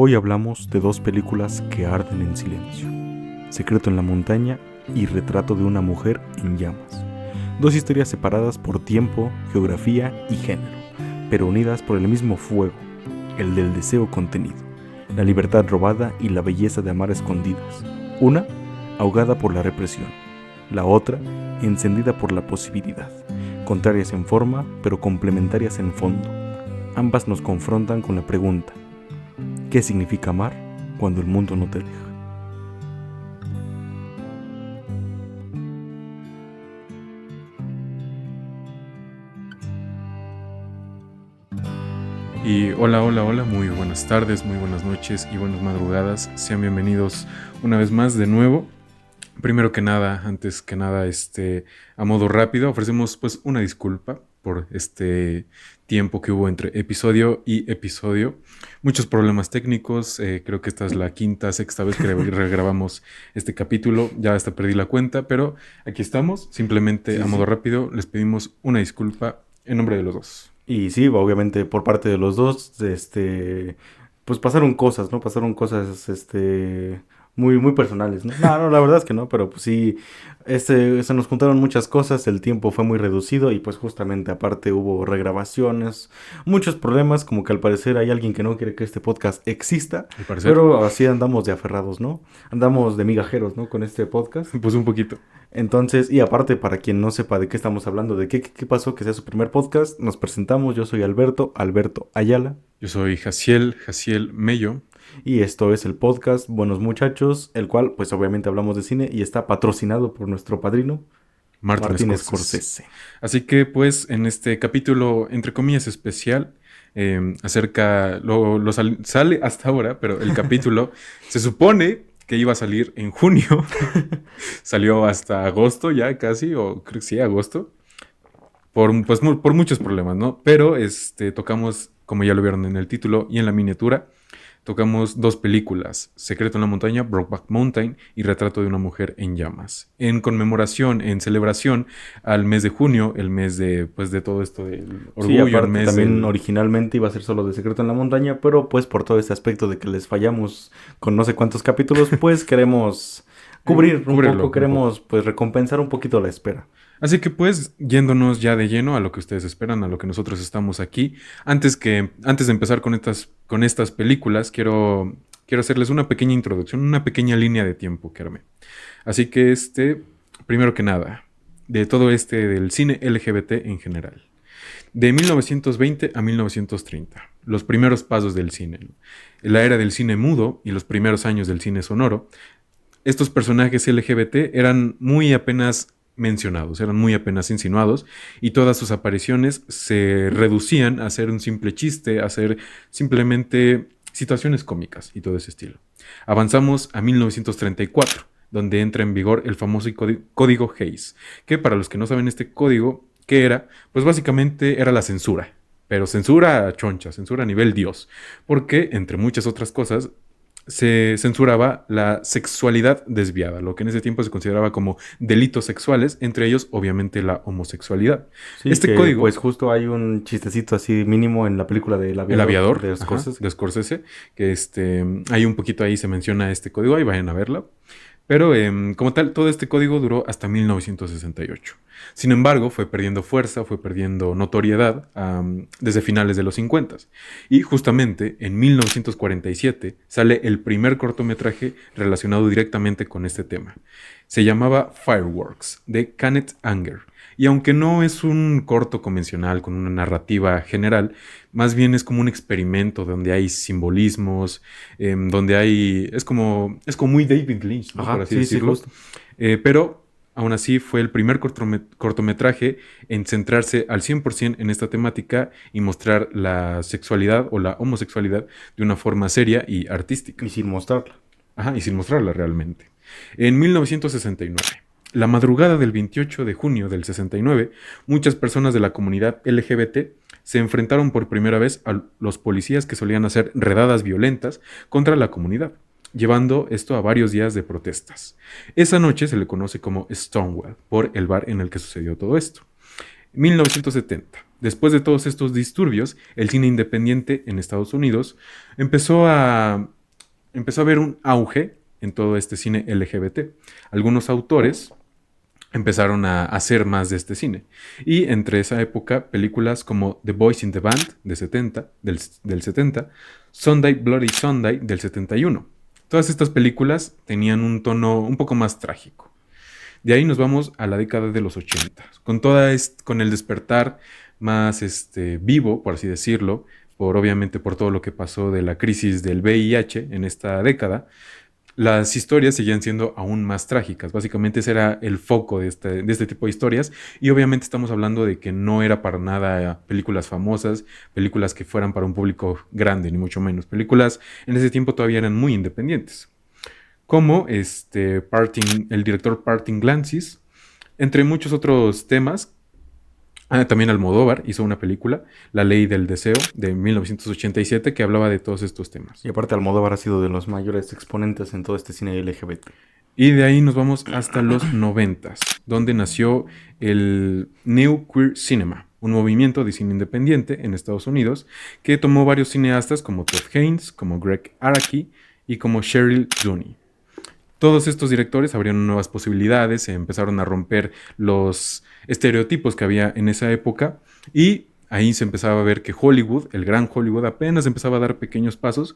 Hoy hablamos de dos películas que arden en silencio: Secreto en la montaña y Retrato de una mujer en llamas. Dos historias separadas por tiempo, geografía y género, pero unidas por el mismo fuego, el del deseo contenido, la libertad robada y la belleza de amar a escondidas. Una, ahogada por la represión; la otra, encendida por la posibilidad. Contrarias en forma, pero complementarias en fondo. Ambas nos confrontan con la pregunta: ¿qué significa amar cuando el mundo no te deja? Y hola, muy buenas tardes, muy buenas noches y buenas madrugadas. Sean bienvenidos una vez más de nuevo. Primero que nada, antes que nada, a modo rápido, ofrecemos pues una disculpa por este tiempo que hubo entre episodio y episodio. Muchos problemas técnicos, creo que esta es la quinta, sexta vez que regrabamos este capítulo, ya hasta perdí la cuenta, pero aquí estamos. Simplemente a modo rápido les pedimos una disculpa en nombre de los dos. Y sí, obviamente por parte de los dos, pues pasaron cosas, ¿no? Pasaron cosas, muy personales, ¿no? No, la verdad es que no, pero pues sí, se nos juntaron muchas cosas, el tiempo fue muy reducido y pues justamente aparte hubo regrabaciones, muchos problemas, como que al parecer hay alguien que no quiere que este podcast exista, pero así andamos de aferrados, ¿no? Andamos de migajeros, ¿no? Con este podcast. Pues un poquito. Entonces, y aparte, para quien no sepa de qué estamos hablando, de qué pasó, que sea su primer podcast, nos presentamos. Yo soy Alberto Ayala. Yo soy Jaciel Mello. Y esto es el podcast Buenos Muchachos, el cual, pues obviamente hablamos de cine y está patrocinado por nuestro padrino, Martin Scorsese. Así que, pues, en este capítulo, entre comillas, especial, sale hasta ahora, pero el capítulo se supone que iba a salir en junio. Salió hasta agosto ya casi, o creo que sí, agosto. Por muchos problemas, ¿no? Pero tocamos, como ya lo vieron en el título y en la miniatura, tocamos dos películas: Secreto en la montaña, Brokeback Mountain, y Retrato de una mujer en llamas, en conmemoración, en celebración al mes de junio, el mes de todo esto del orgullo. Sí, aparte, también originalmente iba a ser solo de Secreto en la montaña, pero pues por todo este aspecto de que les fallamos con no sé cuántos capítulos, pues queremos cubrir un poco, queremos pues recompensar un poquito la espera. Así que pues, yéndonos ya de lleno a lo que ustedes esperan, a lo que nosotros estamos aquí, antes de empezar con estas películas, quiero hacerles una pequeña introducción, una pequeña línea de tiempo que armé. Así que primero que nada, de todo del cine LGBT en general. De 1920 a 1930, los primeros pasos del cine, ¿no? La era del cine mudo y los primeros años del cine sonoro. Estos personajes LGBT eran muy apenas mencionados, eran muy apenas insinuados, y todas sus apariciones se reducían a ser un simple chiste, a ser simplemente situaciones cómicas y todo ese estilo. Avanzamos a 1934, donde entra en vigor el famoso código Hays, que para los que no saben este código, ¿qué era? Pues básicamente era la censura, pero censura choncha, censura a nivel Dios, porque entre muchas otras cosas se censuraba la sexualidad desviada, lo que en ese tiempo se consideraba como delitos sexuales, entre ellos obviamente la homosexualidad. Sí, código, pues justo hay un chistecito así mínimo en la película de El Aviador de Scorsese, que hay un poquito ahí se menciona este código, ahí vayan a verlo. Pero como tal, todo este código duró hasta 1968. Sin embargo, fue perdiendo fuerza, fue perdiendo notoriedad desde finales de los 50. Y justamente en 1947 sale el primer cortometraje relacionado directamente con este tema. Se llamaba Fireworks, de Kenneth Anger. Y aunque no es un corto convencional con una narrativa general, más bien es como un experimento donde hay simbolismos, donde hay... Es como muy David Lynch, ¿no? Por así decirlo. Sí, pero aún así fue el primer cortometraje en centrarse al 100% en esta temática y mostrar la sexualidad o la homosexualidad de una forma seria y artística. Y sin mostrarla. Y sin mostrarla realmente. En 1969. La madrugada del 28 de junio del 69, muchas personas de la comunidad LGBT se enfrentaron por primera vez a los policías que solían hacer redadas violentas contra la comunidad, llevando esto a varios días de protestas. Esa noche se le conoce como Stonewall, por el bar en el que sucedió todo esto. 1970. Después de todos estos disturbios, el cine independiente en Estados Unidos empezó a empezó a haber un auge en todo este cine LGBT. Algunos autores empezaron a hacer más de este cine. Y entre esa época, películas como The Boys in the Band del 70, Sunday Bloody Sunday del 71. Todas estas películas tenían un tono un poco más trágico. De ahí nos vamos a la década de los 80, con el despertar más vivo, por así decirlo, obviamente por todo lo que pasó de la crisis del VIH en esta década. Las historias seguían siendo aún más trágicas. Básicamente ese era el foco de este tipo de historias. Y obviamente estamos hablando de que no era para nada películas famosas, películas que fueran para un público grande, ni mucho menos. Películas en ese tiempo todavía eran muy independientes. Como el director Parting Glances, entre muchos otros temas. También Almodóvar hizo una película, La Ley del Deseo, de 1987, que hablaba de todos estos temas. Y aparte Almodóvar ha sido de los mayores exponentes en todo este cine LGBT. Y de ahí nos vamos hasta los 90, donde nació el New Queer Cinema, un movimiento de cine independiente en Estados Unidos que tomó varios cineastas como Todd Haynes, como Greg Araki y como Cheryl Dooney. Todos estos directores abrieron nuevas posibilidades, empezaron a romper los estereotipos que había en esa época y ahí se empezaba a ver que Hollywood, el gran Hollywood, apenas empezaba a dar pequeños pasos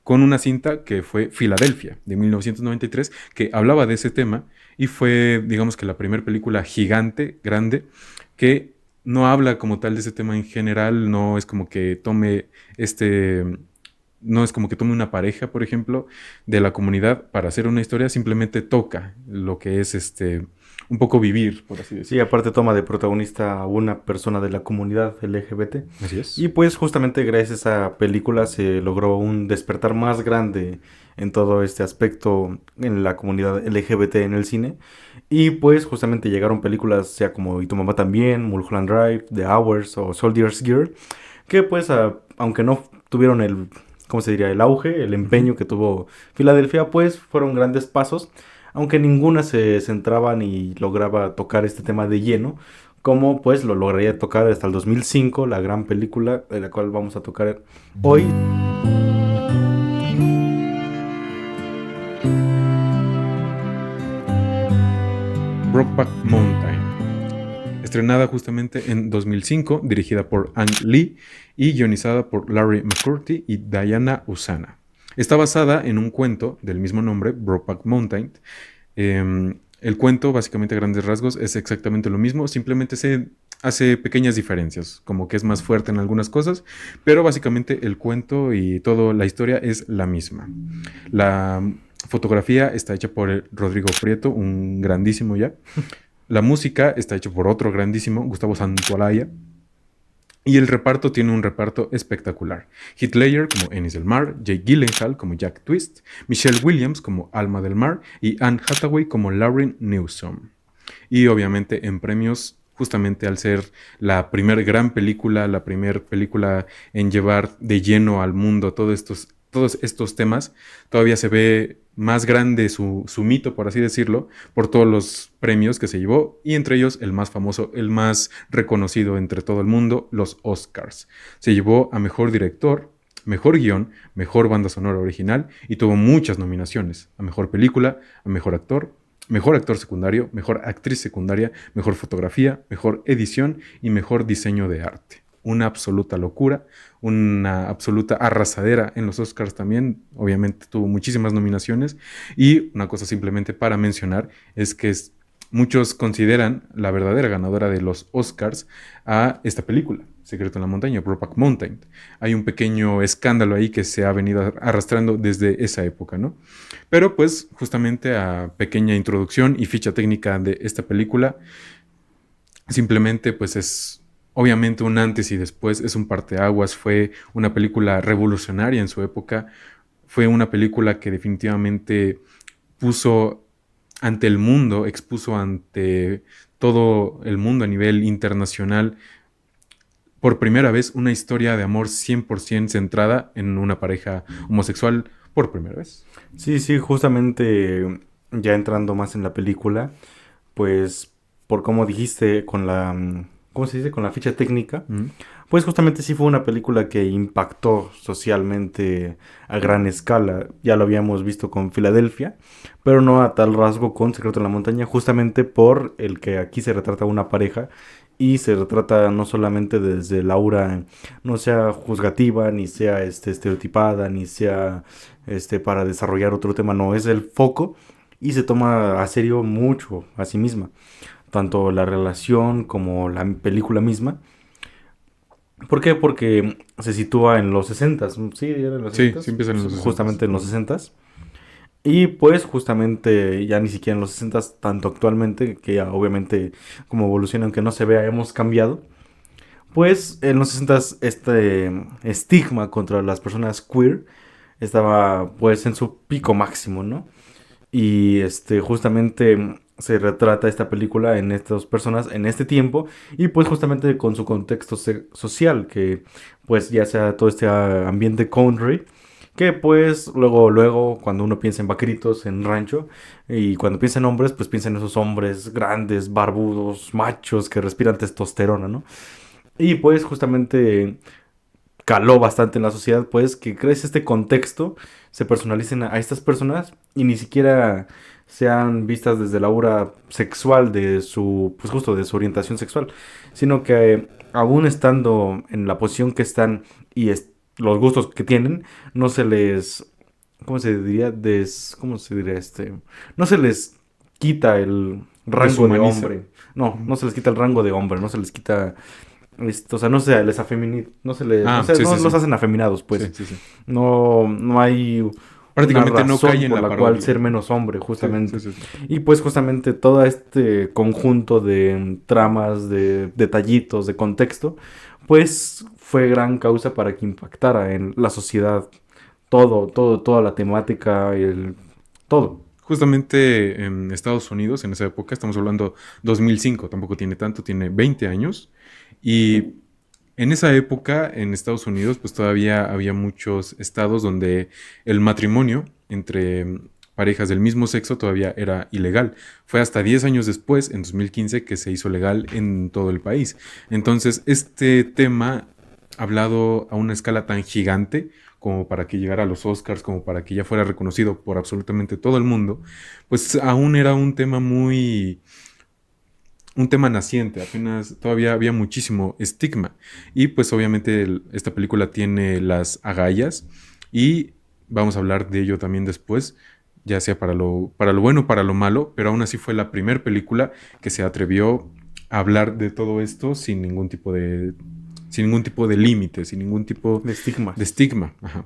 con una cinta que fue Filadelfia, de 1993, que hablaba de ese tema y fue, digamos que la primera película gigante, grande, que no habla como tal de ese tema en general, no es como que tome una pareja, por ejemplo, de la comunidad para hacer una historia, simplemente toca lo que es un poco vivir, por así Sí, decirlo. aparte toma de protagonista a una persona de la comunidad LGBT. Así es. Y pues justamente gracias a esa película se logró un despertar más grande en todo este aspecto en la comunidad LGBT en el cine. Y pues justamente llegaron películas, sea como Y tu mamá también, Mulholland Drive, The Hours o Soldier's Girl, que pues aunque no tuvieron ¿cómo se diría? El auge, el empeño que tuvo Filadelfia, pues fueron grandes pasos, aunque ninguna se centraba ni lograba tocar este tema de lleno, como pues lo lograría tocar hasta el 2005, la gran película de la cual vamos a tocar hoy. Brokeback Mountain. Estrenada justamente en 2005, dirigida por Ang Lee y guionizada por Larry McCurdy y Diana Usana. Está basada en un cuento del mismo nombre, Brokeback Mountain. El cuento, básicamente a grandes rasgos, es exactamente lo mismo, simplemente se hace pequeñas diferencias, como que es más fuerte en algunas cosas, pero básicamente el cuento y toda la historia es la misma. La fotografía está hecha por Rodrigo Prieto, un grandísimo ya. La música está hecha por otro grandísimo, Gustavo Santaolalla. Y el reparto tiene un reparto espectacular. Heath Ledger como Ennis del Mar, Jake Gyllenhaal como Jack Twist, Michelle Williams como Alma del Mar y Anne Hathaway como Lauren Newsome. Y obviamente en premios, justamente al ser la primera gran película, la primera película en llevar de lleno al mundo todos estos temas, todavía se ve más grande su mito, por así decirlo, por todos los premios que se llevó, y entre ellos el más famoso, el más reconocido entre todo el mundo, los Oscars. Se llevó a Mejor Director, Mejor Guión, Mejor Banda Sonora Original, y tuvo muchas nominaciones, a Mejor Película, a Mejor Actor Secundario, Mejor Actriz Secundaria, Mejor Fotografía, Mejor Edición y Mejor Diseño de Arte. Una absoluta locura, una absoluta arrasadera en los Oscars también. Obviamente tuvo muchísimas nominaciones. Y una cosa simplemente para mencionar es que muchos consideran la verdadera ganadora de los Oscars a esta película, Secreto en la Montaña, Brokeback Mountain. Hay un pequeño escándalo ahí que se ha venido arrastrando desde esa época, ¿no? Pero pues justamente a pequeña introducción y ficha técnica de esta película, simplemente pues es obviamente un antes y después, es un parteaguas, fue una película revolucionaria en su época, fue una película que definitivamente puso ante el mundo, expuso ante todo el mundo a nivel internacional, por primera vez una historia de amor 100% centrada en una pareja homosexual por primera vez. Sí, justamente ya entrando más en la película, pues por como dijiste, con ¿cómo se dice? Con la ficha técnica. Ujú. Pues justamente sí fue una película que impactó socialmente a gran escala. Ya lo habíamos visto con Filadelfia, pero no a tal rasgo con Secreto en la Montaña, justamente por el que aquí se retrata una pareja y se retrata no solamente desde la aura, no sea juzgativa, ni sea estereotipada, ni sea para desarrollar otro tema, no, es el foco y se toma a serio mucho a sí misma, tanto la relación como la película misma. ¿Por qué? Porque se sitúa en los 60s. Sí, era en los Sí, 60s. sí empiezan en los 60. Justamente en los 60s. Y pues justamente ya ni siquiera en los 60s, tanto actualmente, que ya obviamente como evoluciona, aunque no se vea, hemos cambiado. Pues en los 60s este estigma contra las personas queer estaba pues en su pico máximo, ¿no? Y justamente se retrata esta película en estas personas en este tiempo y pues justamente con su contexto social que pues ya sea todo este ambiente country que pues luego cuando uno piensa en vaqueritos en rancho y cuando piensa en hombres pues piensa en esos hombres grandes barbudos machos que respiran testosterona, ¿no? Y pues justamente caló bastante en la sociedad, pues, que crece este contexto, se personalicen a estas personas y ni siquiera sean vistas desde la aura sexual de su, pues justo de su orientación sexual, sino que aún estando en la posición que están y los gustos que tienen, no se les, ¿cómo se diría? ¿Cómo se diría No se les quita el rango de Deshumaniza. hombre. No, Ujú. no se les quita el rango de hombre, no se les quita o sea, no se les no se les, no Ah, sé, sí, no sí, los sí. hacen afeminados, Sí, pues. sí, sí. No hay una Prácticamente no razón cae en por la la cual parodia. ser menos hombre, Sí, sí, justamente. sí, sí. Y pues justamente todo este conjunto de tramas, de detallitos, de contexto, pues fue gran causa para que impactara en la sociedad toda la temática, todo. Justamente en Estados Unidos, en esa época, estamos hablando 2005, tampoco tiene tanto, tiene 20 años. Y en esa época, en Estados Unidos, pues todavía había muchos estados donde el matrimonio entre parejas del mismo sexo todavía era ilegal. Fue hasta 10 años después, en 2015, que se hizo legal en todo el país. Entonces, este tema, hablado a una escala tan gigante, como para que llegara a los Oscars, como para que ya fuera reconocido por absolutamente todo el mundo, pues aún era un tema naciente, apenas todavía había muchísimo estigma. Y pues obviamente esta película tiene las agallas y vamos a hablar de ello también después, ya sea para lo bueno o para lo malo, pero aún así fue la primera película que se atrevió a hablar de todo esto sin ningún tipo de límite, sin ningún tipo De de estigmas. estigma. Ajá.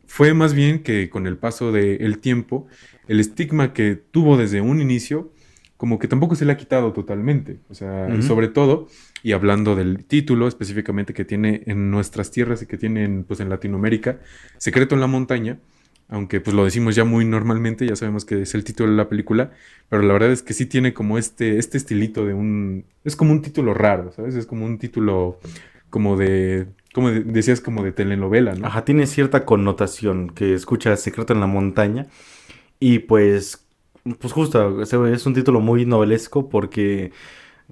Fue más bien que con el paso del tiempo, el estigma que tuvo desde un inicio, como que tampoco se le ha quitado totalmente. O sea, y Ujú. sobre todo, y hablando del título específicamente que tiene en nuestras tierras y que tiene pues en Latinoamérica, Secreto en la Montaña, aunque pues lo decimos ya muy normalmente, ya sabemos que es el título de la película, pero la verdad es que sí tiene como este estilito de es como un título raro, ¿sabes? Es como un título decías, como de telenovela, ¿no? Ajá, tiene cierta connotación que escucha Secreto en la Montaña. Y pues justo, es un título muy novelesco porque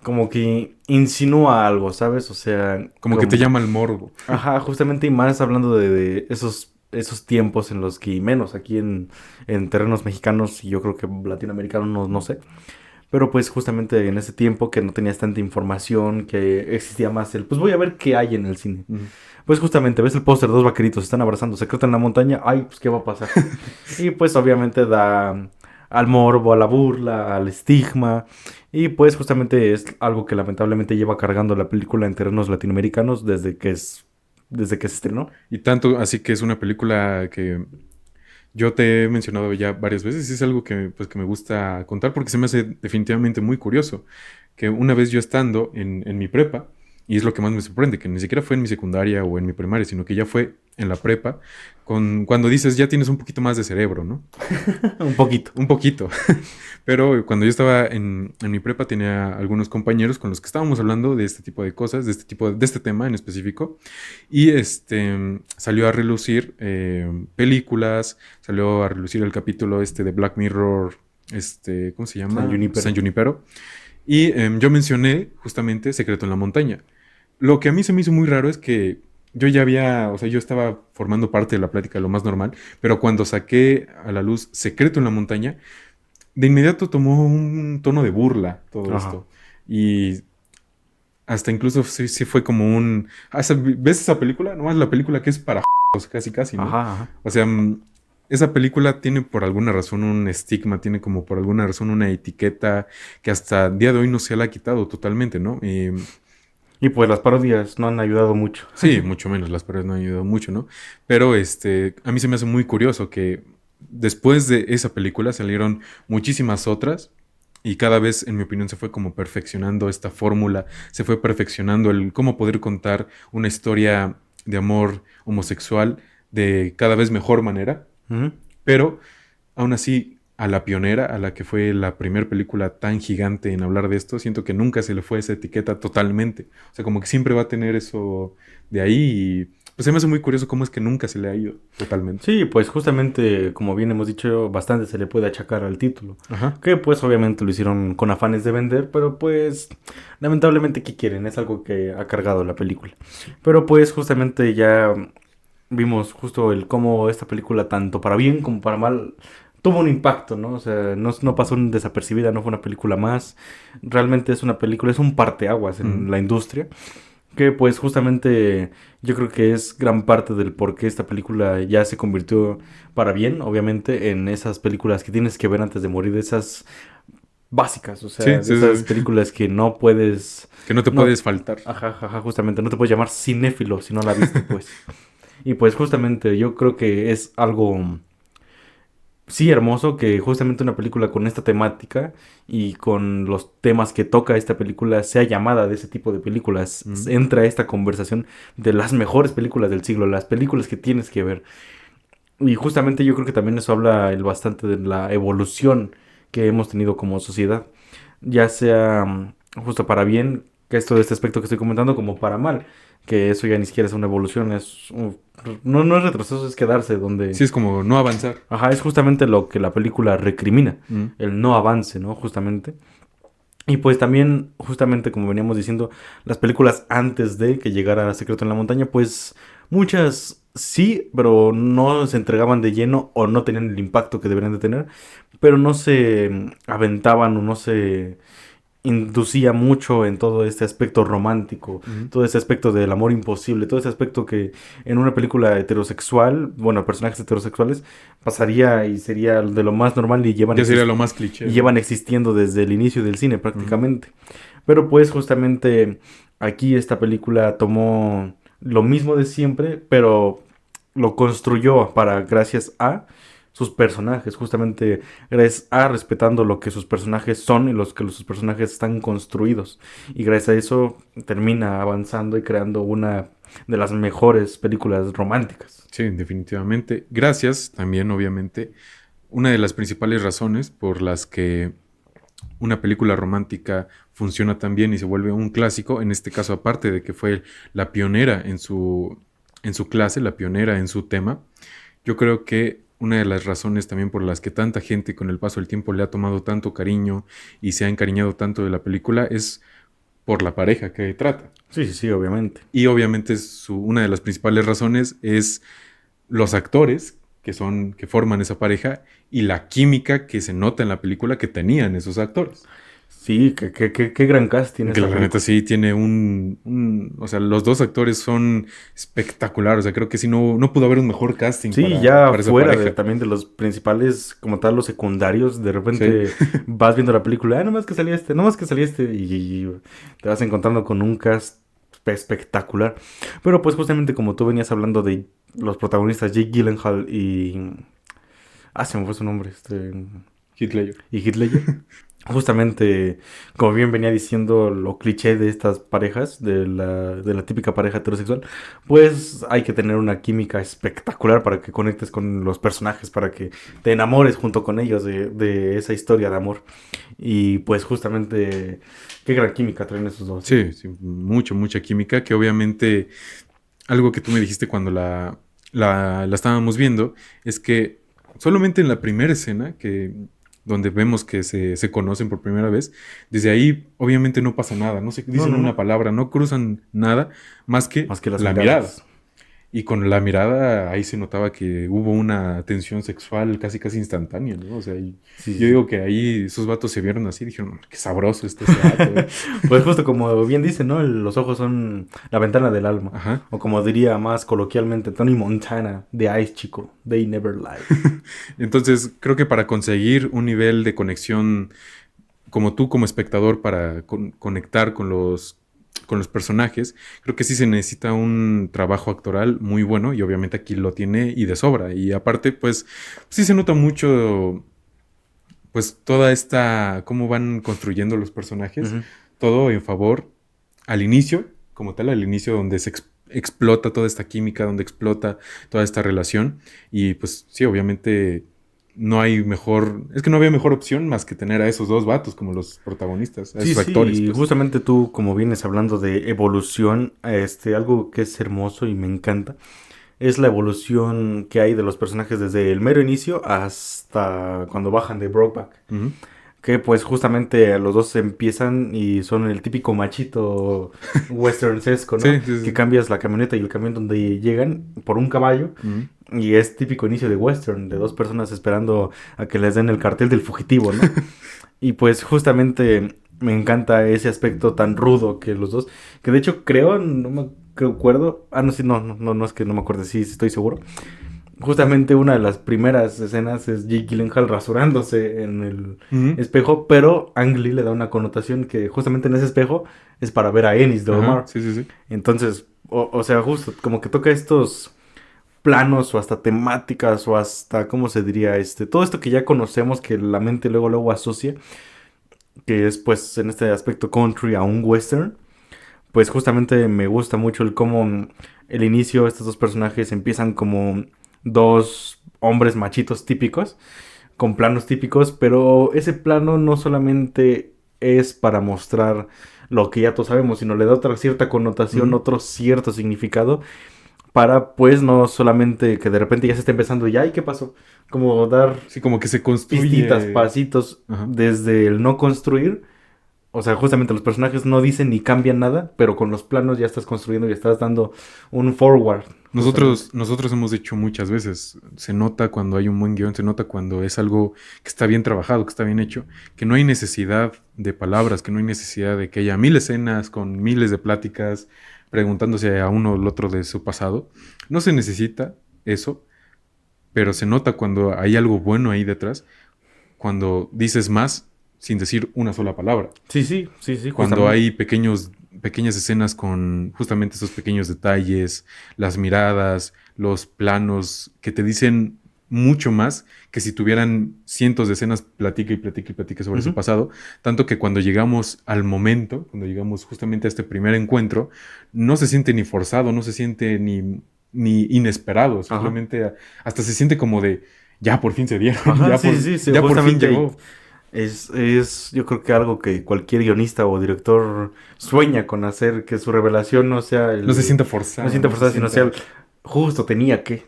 como que insinúa algo, ¿sabes? O sea, Como que te llama el morbo. ajá, justamente y más hablando de esos tiempos en los que, y menos aquí en terrenos mexicanos y yo creo que latinoamericanos, no sé. Pero pues justamente en ese tiempo que no tenías tanta información, que existía más pues voy a ver qué hay en el cine. Ujú. Pues justamente ves el póster, dos vaqueritos se están abrazando, secreto en la montaña, ay, pues qué va a pasar. Y pues obviamente da al morbo, a la burla, al estigma. Y pues justamente es algo que lamentablemente lleva cargando la película en terrenos latinoamericanos desde que se estrenó. Y tanto así que es una película que yo te he mencionado ya varias veces y es algo pues, que me gusta contar porque se me hace definitivamente muy curioso. Que una vez yo estando en mi prepa, y es lo que más me sorprende, que ni siquiera fue en mi secundaria o en mi primaria, sino que ya fue en la prepa, cuando dices ya tienes un poquito más de cerebro, ¿no? Un poquito. Un poquito. Pero cuando yo estaba en mi prepa tenía algunos compañeros con los que estábamos hablando de este tipo de cosas, de este tema en específico. Y salió a relucir películas, salió a relucir el capítulo de Black Mirror, ¿cómo se llama? San Junipero. San Junipero. Y yo mencioné justamente Secreto en la Montaña. Lo que a mí se me hizo muy raro es que yo ya había, o sea, yo estaba formando parte de la plática, lo más normal, pero cuando saqué a la luz Secreto en la Montaña, de inmediato tomó un tono de burla todo Ajá. esto. Y hasta incluso sí fue como un... ¿Ves esa película? No es la película que es para casi casi, ¿no? Ajá, ajá. O sea, esa película tiene por alguna razón un estigma, tiene como por alguna razón una etiqueta que hasta el día de hoy no se la ha quitado totalmente, ¿no? Y pues las parodias no han ayudado mucho. Sí, mucho menos, las paredes no han ayudado mucho, ¿no? Pero a mí se me hace muy curioso que después de esa película salieron muchísimas otras y cada vez, en mi opinión, se fue como perfeccionando esta fórmula, se fue perfeccionando el cómo poder contar una historia de amor homosexual de cada vez mejor manera, Ujú. pero aún así a la pionera, a la que fue la primera película tan gigante en hablar de esto, siento que nunca se le fue esa etiqueta totalmente. O sea, como que siempre va a tener eso de ahí y pues se me hace muy curioso cómo es que nunca se le ha ido totalmente. Sí, pues justamente, como bien hemos dicho, bastante se le puede achacar al título. Ajá. Que pues obviamente lo hicieron con afanes de vender, pero pues lamentablemente, ¿qué quieren? Es algo que ha cargado la película. Pero pues justamente ya vimos justo el cómo esta película, tanto para bien como para mal, tuvo un impacto, ¿no? O sea, no pasó desapercibida, no fue una película más. Realmente es una película, es un parteaguas Mm. en la industria. Que pues justamente yo creo que es gran parte del por qué esta película ya se convirtió para bien, obviamente, en esas películas que tienes que ver antes de morir, de esas básicas, o Sí, sea, de sí, esas sí. películas que no puedes, Que no te no, puedes faltar. ajá, ajá, justamente, no te puedes llamar cinéfilo si no la viste, pues. Y pues justamente yo creo que es algo, sí, hermoso que justamente una película con esta temática y con los temas que toca esta película sea llamada de ese tipo de películas. Mm. Entra a esta conversación de las mejores películas del siglo, las películas que tienes que ver. Y justamente yo creo que también eso habla el bastante de la evolución que hemos tenido como sociedad, ya sea justo para bien, que esto de este aspecto que estoy comentando, como para mal, que eso ya ni siquiera es una evolución, no es retroceso, es quedarse donde... Sí, es como no avanzar. Ajá, es justamente lo que la película recrimina, Mm. el no avance, ¿no? Justamente. Y pues también, justamente como veníamos diciendo, las películas antes de que llegara Secreto en la Montaña, pues muchas sí, pero no se entregaban de lleno o no tenían el impacto que deberían de tener, pero no se aventaban o no se inducía mucho en todo este aspecto romántico, Mm. todo ese aspecto del amor imposible, todo ese aspecto que en una película heterosexual, bueno, personajes heterosexuales, pasaría y sería de lo más normal y Ya sería lo más cliché, y ¿no? llevan existiendo desde el inicio del cine Ujú. prácticamente. Pero pues justamente aquí esta película tomó lo mismo de siempre, pero lo construyó para gracias a sus personajes, justamente gracias a respetando lo que sus personajes son y los que sus personajes están construidos. Y gracias a eso termina avanzando y creando una de las mejores películas románticas. Sí, definitivamente. Gracias también, obviamente. Una de las principales razones por las que una película romántica funciona tan bien y se vuelve un clásico, en este caso aparte de que fue la pionera en su clase, la pionera en su tema, yo creo que una de las razones también por las que tanta gente con el paso del tiempo le ha tomado tanto cariño y se ha encariñado tanto de la película es por la pareja que trata. Sí, sí, sí, obviamente. Y obviamente una de las principales razones es los actores que forman esa pareja y la química que se nota en la película que tenían esos actores. Sí, qué gran cast tiene Que esta la neta película. sí tiene o sea, los dos actores son espectaculares. O sea, creo que sí no pudo haber un mejor casting Sí, ya para esa fuera de pareja. también de los principales, como tal, los secundarios, de Sí. repente vas viendo la película, no más que salía este, no más que salía este, y te vas encontrando con un cast espectacular. Pero pues justamente como tú venías hablando de los protagonistas, Jake Gyllenhaal y... Ah, se me fue su nombre, Hitler. y Heath Ledger. Justamente, como bien venía diciendo lo cliché de estas parejas, de la típica pareja heterosexual, pues hay que tener una química espectacular para que conectes con los personajes, para que te enamores junto con ellos de esa historia de amor. Y pues justamente, qué gran química traen esos dos. Sí, sí, mucha química, que obviamente algo que tú me dijiste cuando la estábamos viendo es que solamente en la primera escena, que donde vemos que se conocen por primera vez, desde ahí obviamente no pasa nada, no se dicen una palabra, no cruzan nada más que las la mirada. miradas. Y con la mirada ahí se notaba que hubo una tensión sexual casi instantánea, ¿no? O sea, yo digo que ahí esos vatos se vieron así y dijeron, qué sabroso este vato. Pues justo como bien dice, ¿no? Los ojos son la ventana del alma. Ajá. O como diría más coloquialmente Tony Montana, The Ice Chico, They Never Lie. Entonces, creo que para conseguir un nivel de conexión como tú como espectador para conectar con los personajes, creo que sí se necesita un trabajo actoral muy bueno y obviamente aquí lo tiene y de sobra. Y aparte, pues sí se nota mucho, pues toda esta, cómo van construyendo los personajes, todo en favor al inicio, como tal, al inicio donde se explota toda esta química, donde explota toda esta relación y pues sí, obviamente no hay mejor, es que no había mejor opción más que tener a esos dos vatos como los protagonistas, a esos actores. Y pues. justamente tú, como vienes hablando de evolución, algo que es hermoso y me encanta, es la evolución que hay de los personajes desde el mero inicio hasta cuando bajan de Brokeback. Uh-huh. Que pues justamente los dos empiezan y son el típico machito western-sesco, ¿no? Sí. Que cambias la camioneta y el camión donde llegan por un caballo. Uh-huh. Y es típico inicio de western, de dos personas esperando a que les den el cartel del fugitivo, ¿no? Y pues justamente me encanta ese aspecto tan rudo que los dos, que de hecho creo, no me acuerdo, no es que no me acuerdo, sí estoy seguro. Justamente una de las primeras escenas es Jake Gyllenhaal rasurándose en el espejo, pero Ang Lee le da una connotación que justamente en ese espejo es para ver a Ennis de Omar. Sí. Entonces, o sea, justo como que toca estos planos o hasta temáticas o hasta, ¿cómo se diría? Todo esto que ya conocemos que la mente luego asocia, que es pues en este aspecto country a un western. Pues justamente me gusta mucho el cómo el inicio, estos dos personajes empiezan como dos hombres machitos típicos, con planos típicos, pero ese plano no solamente es para mostrar lo que ya todos sabemos, sino le da otra cierta connotación, otro cierto significado, para pues no solamente que de repente ya se esté empezando y ¿qué pasó? Como dar... Sí, como que se construye... pistitas, pasitos, desde el no construir. O sea, justamente los personajes no dicen ni cambian nada, pero con los planos ya estás construyendo y estás dando un forward. Nosotros hemos dicho muchas veces, se nota cuando hay un buen guión, se nota cuando es algo que está bien trabajado, que está bien hecho, que no hay necesidad de palabras, que no hay necesidad de que haya 1000 escenas con miles de pláticas preguntándose a uno o el otro de su pasado. No se necesita eso, pero se nota cuando hay algo bueno ahí detrás, cuando dices más sin decir una sola palabra. Sí. Cuando hay pequeñas escenas con justamente esos pequeños detalles, las miradas, los planos, que te dicen mucho más que si tuvieran cientos de escenas platica sobre su pasado. Tanto que cuando llegamos al momento, cuando llegamos justamente a este primer encuentro, no se siente ni forzado, no se siente ni inesperado. Simplemente hasta se siente como de, ya por fin se dieron. Ya por fin llegó. Es yo creo que algo que cualquier guionista o director sueña con hacer, que su revelación no sea... no se sienta forzada. No se sienta forzada, sino sea justo, tenía que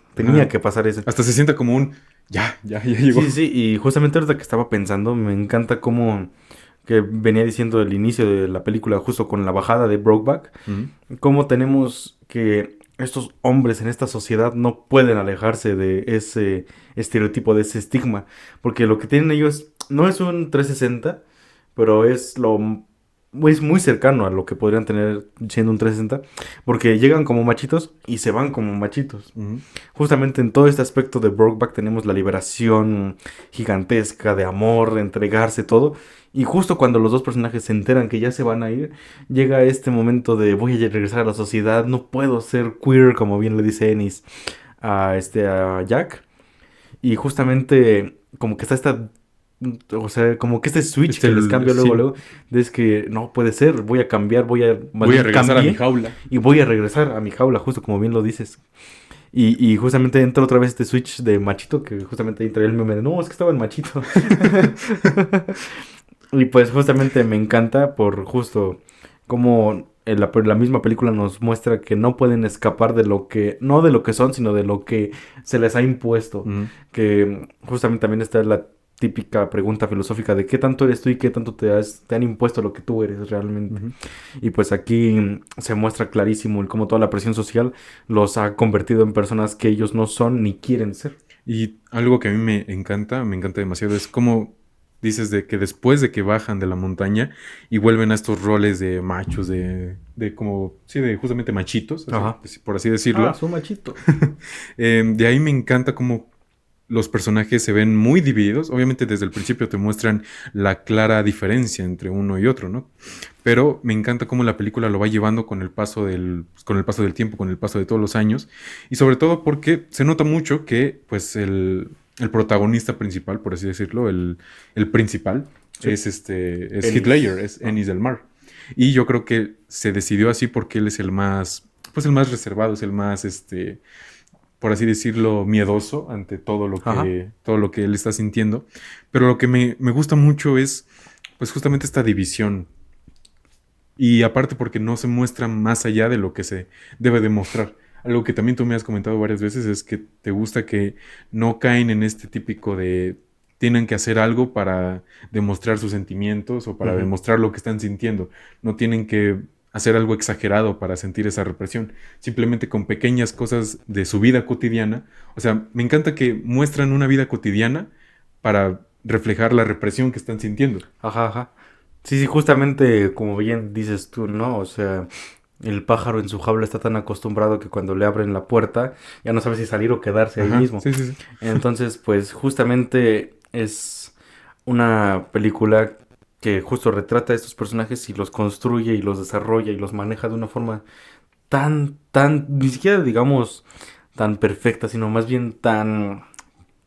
pasar eso. Hasta se sienta como un... Ya llegó. Sí, y justamente ahorita que estaba pensando, me encanta cómo... que venía diciendo el inicio de la película, justo con la bajada de Brokeback, cómo tenemos que estos hombres en esta sociedad no pueden alejarse de ese estereotipo, de ese estigma, porque lo que tienen ellos no es un 360, pero es muy cercano a lo que podrían tener siendo un 360, porque llegan como machitos y se van como machitos. Justamente en todo este aspecto de Brokeback tenemos la liberación gigantesca de amor, de entregarse, todo. Y justo cuando los dos personajes se enteran que ya se van a ir, llega este momento de voy a regresar a la sociedad, no puedo ser queer, como bien le dice Ennis a Jack. Y justamente como que está esta... O sea, como que este switch que les cambia luego, es que no puede ser, voy a cambiar, voy a regresar a mi jaula. Y voy a regresar a mi jaula, justo como bien lo dices. Y justamente entra otra vez este switch de machito, que justamente ahí trae el meme de, no, es que estaba en machito. Y pues justamente me encanta por justo como la misma película nos muestra que no pueden escapar de lo que, no de lo que son, sino de lo que se les ha impuesto. Que justamente también está típica pregunta filosófica de qué tanto eres tú y qué tanto te han impuesto lo que tú eres realmente. Ujú. Y pues aquí se muestra clarísimo el cómo toda la presión social los ha convertido en personas que ellos no son ni quieren ser. Y algo que a mí me encanta demasiado, es cómo dices de que después de que bajan de la montaña y vuelven a estos roles de machos, de como, sí, de justamente machitos, Ajá. por así decirlo. Su machito. De ahí me encanta cómo los personajes se ven muy divididos. Obviamente desde el principio te muestran la clara diferencia entre uno y otro, ¿no? Pero me encanta cómo la película lo va llevando con el paso del tiempo, con el paso de todos los años. Y sobre todo porque se nota mucho que, pues, el protagonista principal, por así decirlo, el principal, Sí. es Ennis. Heath Ledger, es Ah. Ennis del Mar. Y yo creo que se decidió así porque él es el más, pues, el más reservado, es el más, por así decirlo, miedoso ante Ajá. todo lo que él está sintiendo. Pero lo que me gusta mucho es, pues, justamente esta división. Y aparte porque no se muestra más allá de lo que se debe demostrar. Algo que también tú me has comentado varias veces es que te gusta que no caen en este típico de tienen que hacer algo para demostrar sus sentimientos o para Ujú. demostrar lo que están sintiendo. No tienen que hacer algo exagerado para sentir esa represión. Simplemente con pequeñas cosas de su vida cotidiana. O sea, me encanta que muestran una vida cotidiana para reflejar la represión que están sintiendo. Ajá, ajá. Sí, sí, justamente como bien dices tú, ¿no? O sea, el pájaro en su jaula está tan acostumbrado que cuando le abren la puerta ya no sabe si salir o quedarse ahí Ajá, mismo. sí, sí, sí. Entonces, pues justamente es una película que justo retrata a estos personajes y los construye y los desarrolla y los maneja de una forma ni siquiera digamos tan perfecta, sino más bien tan,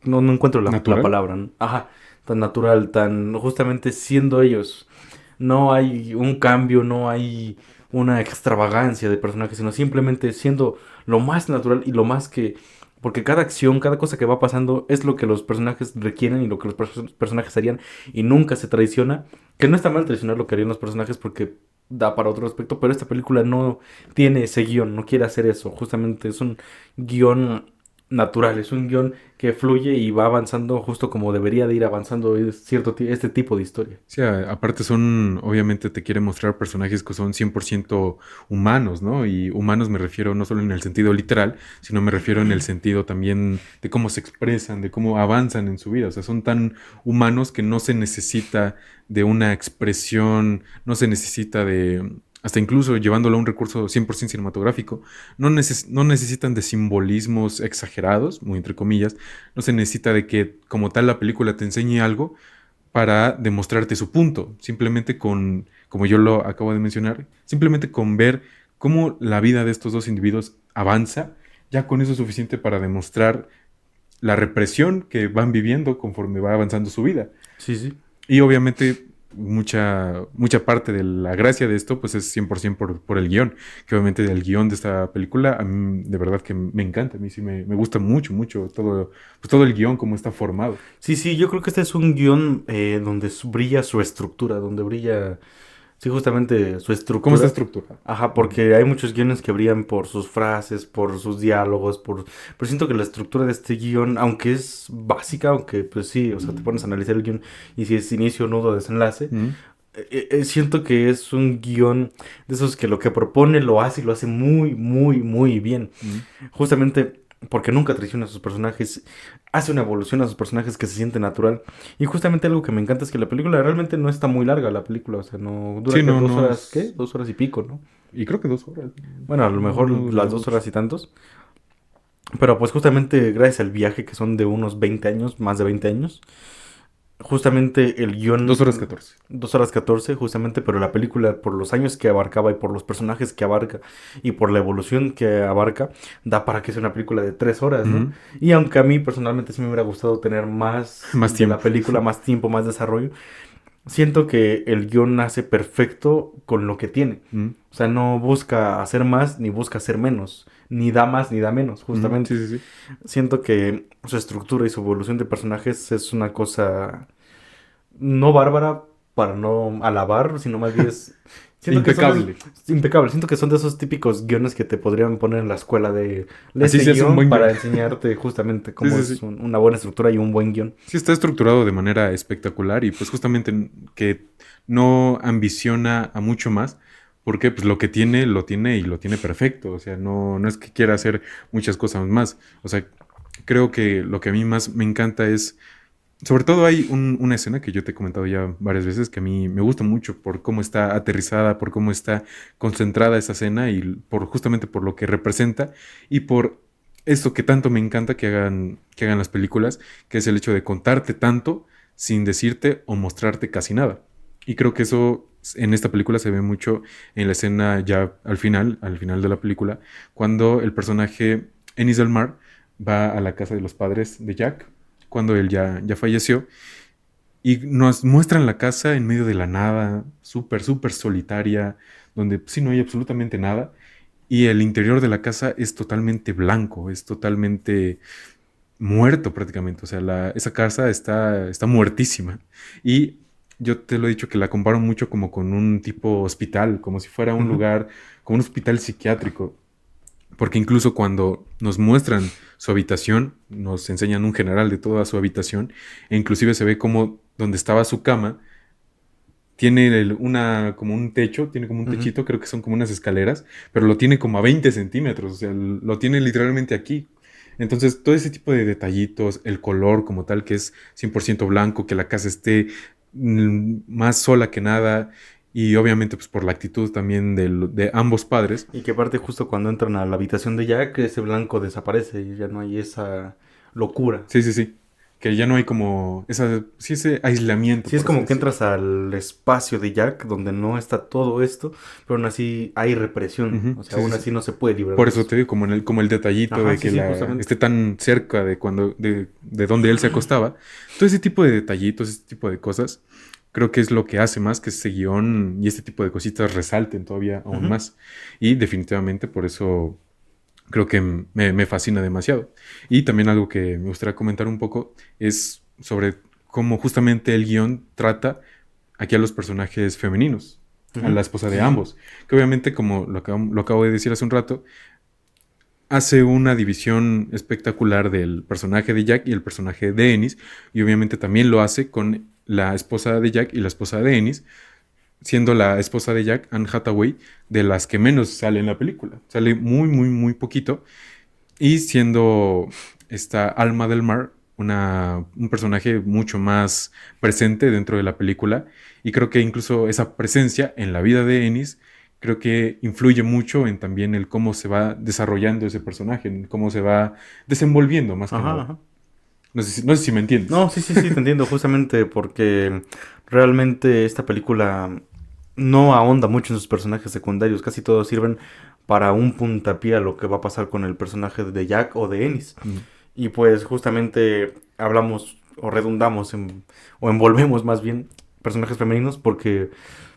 no encuentro la Natural. palabra, ¿no? Ajá, tan natural, tan justamente siendo ellos. No hay un cambio, no hay una extravagancia de personajes, sino simplemente siendo lo más natural y lo más que... Porque cada acción, cada cosa que va pasando es lo que los personajes requieren y lo que los personajes harían y nunca se traiciona. Que no está mal traicionar lo que harían los personajes porque da para otro aspecto, pero esta película no tiene ese guión, no quiere hacer eso. Justamente es un guión natural, es un guión que fluye y va avanzando justo como debería de ir avanzando este tipo de historia. Sí, aparte obviamente te quiere mostrar personajes que son 100% humanos, ¿no? Y humanos me refiero no solo en el sentido literal, sino me refiero en el sentido también de cómo se expresan, de cómo avanzan en su vida. O sea, son tan humanos que no se necesita de una expresión, no se necesita de, hasta incluso llevándolo a un recurso 100% cinematográfico, no necesitan de simbolismos exagerados, muy entre comillas, no se necesita de que como tal la película te enseñe algo para demostrarte su punto. Simplemente como yo lo acabo de mencionar, simplemente con ver cómo la vida de estos dos individuos avanza, ya con eso es suficiente para demostrar la represión que van viviendo conforme va avanzando su vida. Sí, sí. Y obviamente mucha parte de la gracia de esto pues es 100% por el guión, que obviamente el guión de esta película a mí de verdad que me encanta, a mí sí me gusta mucho, mucho todo, pues todo el guión, cómo está formado. Sí, sí, yo creo que este es un guión donde brilla su estructura, donde brilla, sí, justamente su ¿Cómo está estructura. estructurado? Ajá, porque hay muchos guiones que brillan por sus frases, por sus diálogos, Pero siento que la estructura de este guión, aunque es básica, aunque pues sí, o sea, te pones a analizar el guión y si es inicio, nudo, desenlace, Mm, siento que es un guión de esos que lo que propone lo hace y lo hace muy, muy, muy bien. mm. Justamente porque nunca traiciona a sus personajes, hace una evolución a sus personajes que se siente natural. Y justamente algo que me encanta es que la película realmente no está muy larga, la película, o sea, no dura Sí, que no, dos no horas, ¿qué? es... 2 horas y pico, ¿no? Y creo que 2 horas. Bueno, a lo No, mejor no dura las dos mucho. horas y tantos. Pero pues justamente gracias al viaje que son de unos 20 años, más de 20 años, justamente el Dos guión, horas 14. 2 horas 14 justamente, pero la película por los años que abarcaba y por los personajes que abarca y por la evolución que abarca, da para que sea una película de 3 horas, ¿no? Ujú. Y aunque a mí personalmente sí me hubiera gustado tener más Más de la tiempo. película, más tiempo, más desarrollo, siento que el guión nace perfecto con lo que tiene. Mm, O sea, no busca hacer más ni busca hacer menos, ni da más ni da menos, sí, justamente. sí, sí. Siento que su estructura y su evolución de personajes es una cosa no bárbara para no alabar, sino más bien es Siento que Impecable. impecable. Siento que son de esos típicos guiones que te podrían poner en la escuela de lee Así este se hace un guión buen para guión. enseñarte justamente Sí, cómo sí, es sí. una buena estructura y un buen guión. Sí, está estructurado de manera espectacular y pues justamente que no ambiciona a mucho más, porque pues lo que tiene, lo tiene y lo tiene perfecto. O sea, no, no es que quiera hacer muchas cosas más. O sea, creo que lo que a mí más me encanta es, sobre todo hay una escena que yo te he comentado ya varias veces que a mí me gusta mucho por cómo está aterrizada, por cómo está concentrada esa escena y por justamente por lo que representa y por esto que tanto me encanta que hagan las películas, que es el hecho de contarte tanto sin decirte o mostrarte casi nada. Y creo que eso en esta película se ve mucho en la escena ya al final de la película, cuando el personaje Ennis del Mar va a la casa de los padres de Jack cuando él ya falleció. Y nos muestran la casa en medio de la nada, súper, súper solitaria, donde sí no hay absolutamente nada. Y el interior de la casa es totalmente blanco, es totalmente muerto prácticamente. O sea, esa casa está muertísima. Y yo te lo he dicho que la comparo mucho como con un tipo hospital, como si fuera un Ujú. lugar, como un hospital psiquiátrico. Porque incluso cuando nos muestran su habitación, nos enseñan un general de toda su habitación, e inclusive se ve como donde estaba su cama, tiene como un techo, tiene como un Ujú. techito, creo que son como unas escaleras, pero lo tiene como a 20 centímetros, o sea, lo tiene literalmente aquí. Entonces, todo ese tipo de detallitos, el color como tal, que es 100% blanco, que la casa esté más sola que nada, y obviamente pues por la actitud también de ambos padres. Y que aparte justo cuando entran a la habitación de Jack, ese blanco desaparece y ya no hay esa locura. Sí, sí, sí. Que ya no hay como sí, ese aislamiento, Sí, es por así como que decirlo. entras al espacio de Jack donde no está todo esto, pero aún así hay represión. Ujú, O sea, sí, sí, aún sí. así no se puede librar Por de eso eso. te digo, como el detallito Ajá, de sí, que sí, justamente. esté tan cerca de donde él se acostaba. Todo ese tipo de detallitos, ese tipo de cosas, creo que es lo que hace más que ese guión y este tipo de cositas resalten todavía aún Ujú, más. Y definitivamente por eso creo que me fascina demasiado. Y también algo que me gustaría comentar un poco es sobre cómo justamente el guión trata aquí a los personajes femeninos, a ujú. la esposa de Sí, sí. ambos, que obviamente, como lo acabo de decir hace un rato, hace una división espectacular del personaje de Jack y el personaje de Ennis, y obviamente también lo hace con la esposa de Jack y la esposa de Ennis, siendo la esposa de Jack, Anne Hathaway, de las que menos sale en la película. Sale muy, muy, muy poquito, y siendo esta Alma del Mar un personaje mucho más presente dentro de la película. Y creo que incluso esa presencia en la vida de Ennis, creo que influye mucho en también el cómo se va desarrollando ese personaje, en cómo se va desenvolviendo más que Ajá, nada. ajá. No sé si me entiendes. No, sí, sí, sí, te entiendo, justamente porque realmente esta película no ahonda mucho en sus personajes secundarios, casi todos sirven para un puntapié a lo que va a pasar con el personaje de Jack o de Ennis. Mm. Y pues justamente hablamos o redundamos o envolvemos más bien personajes femeninos porque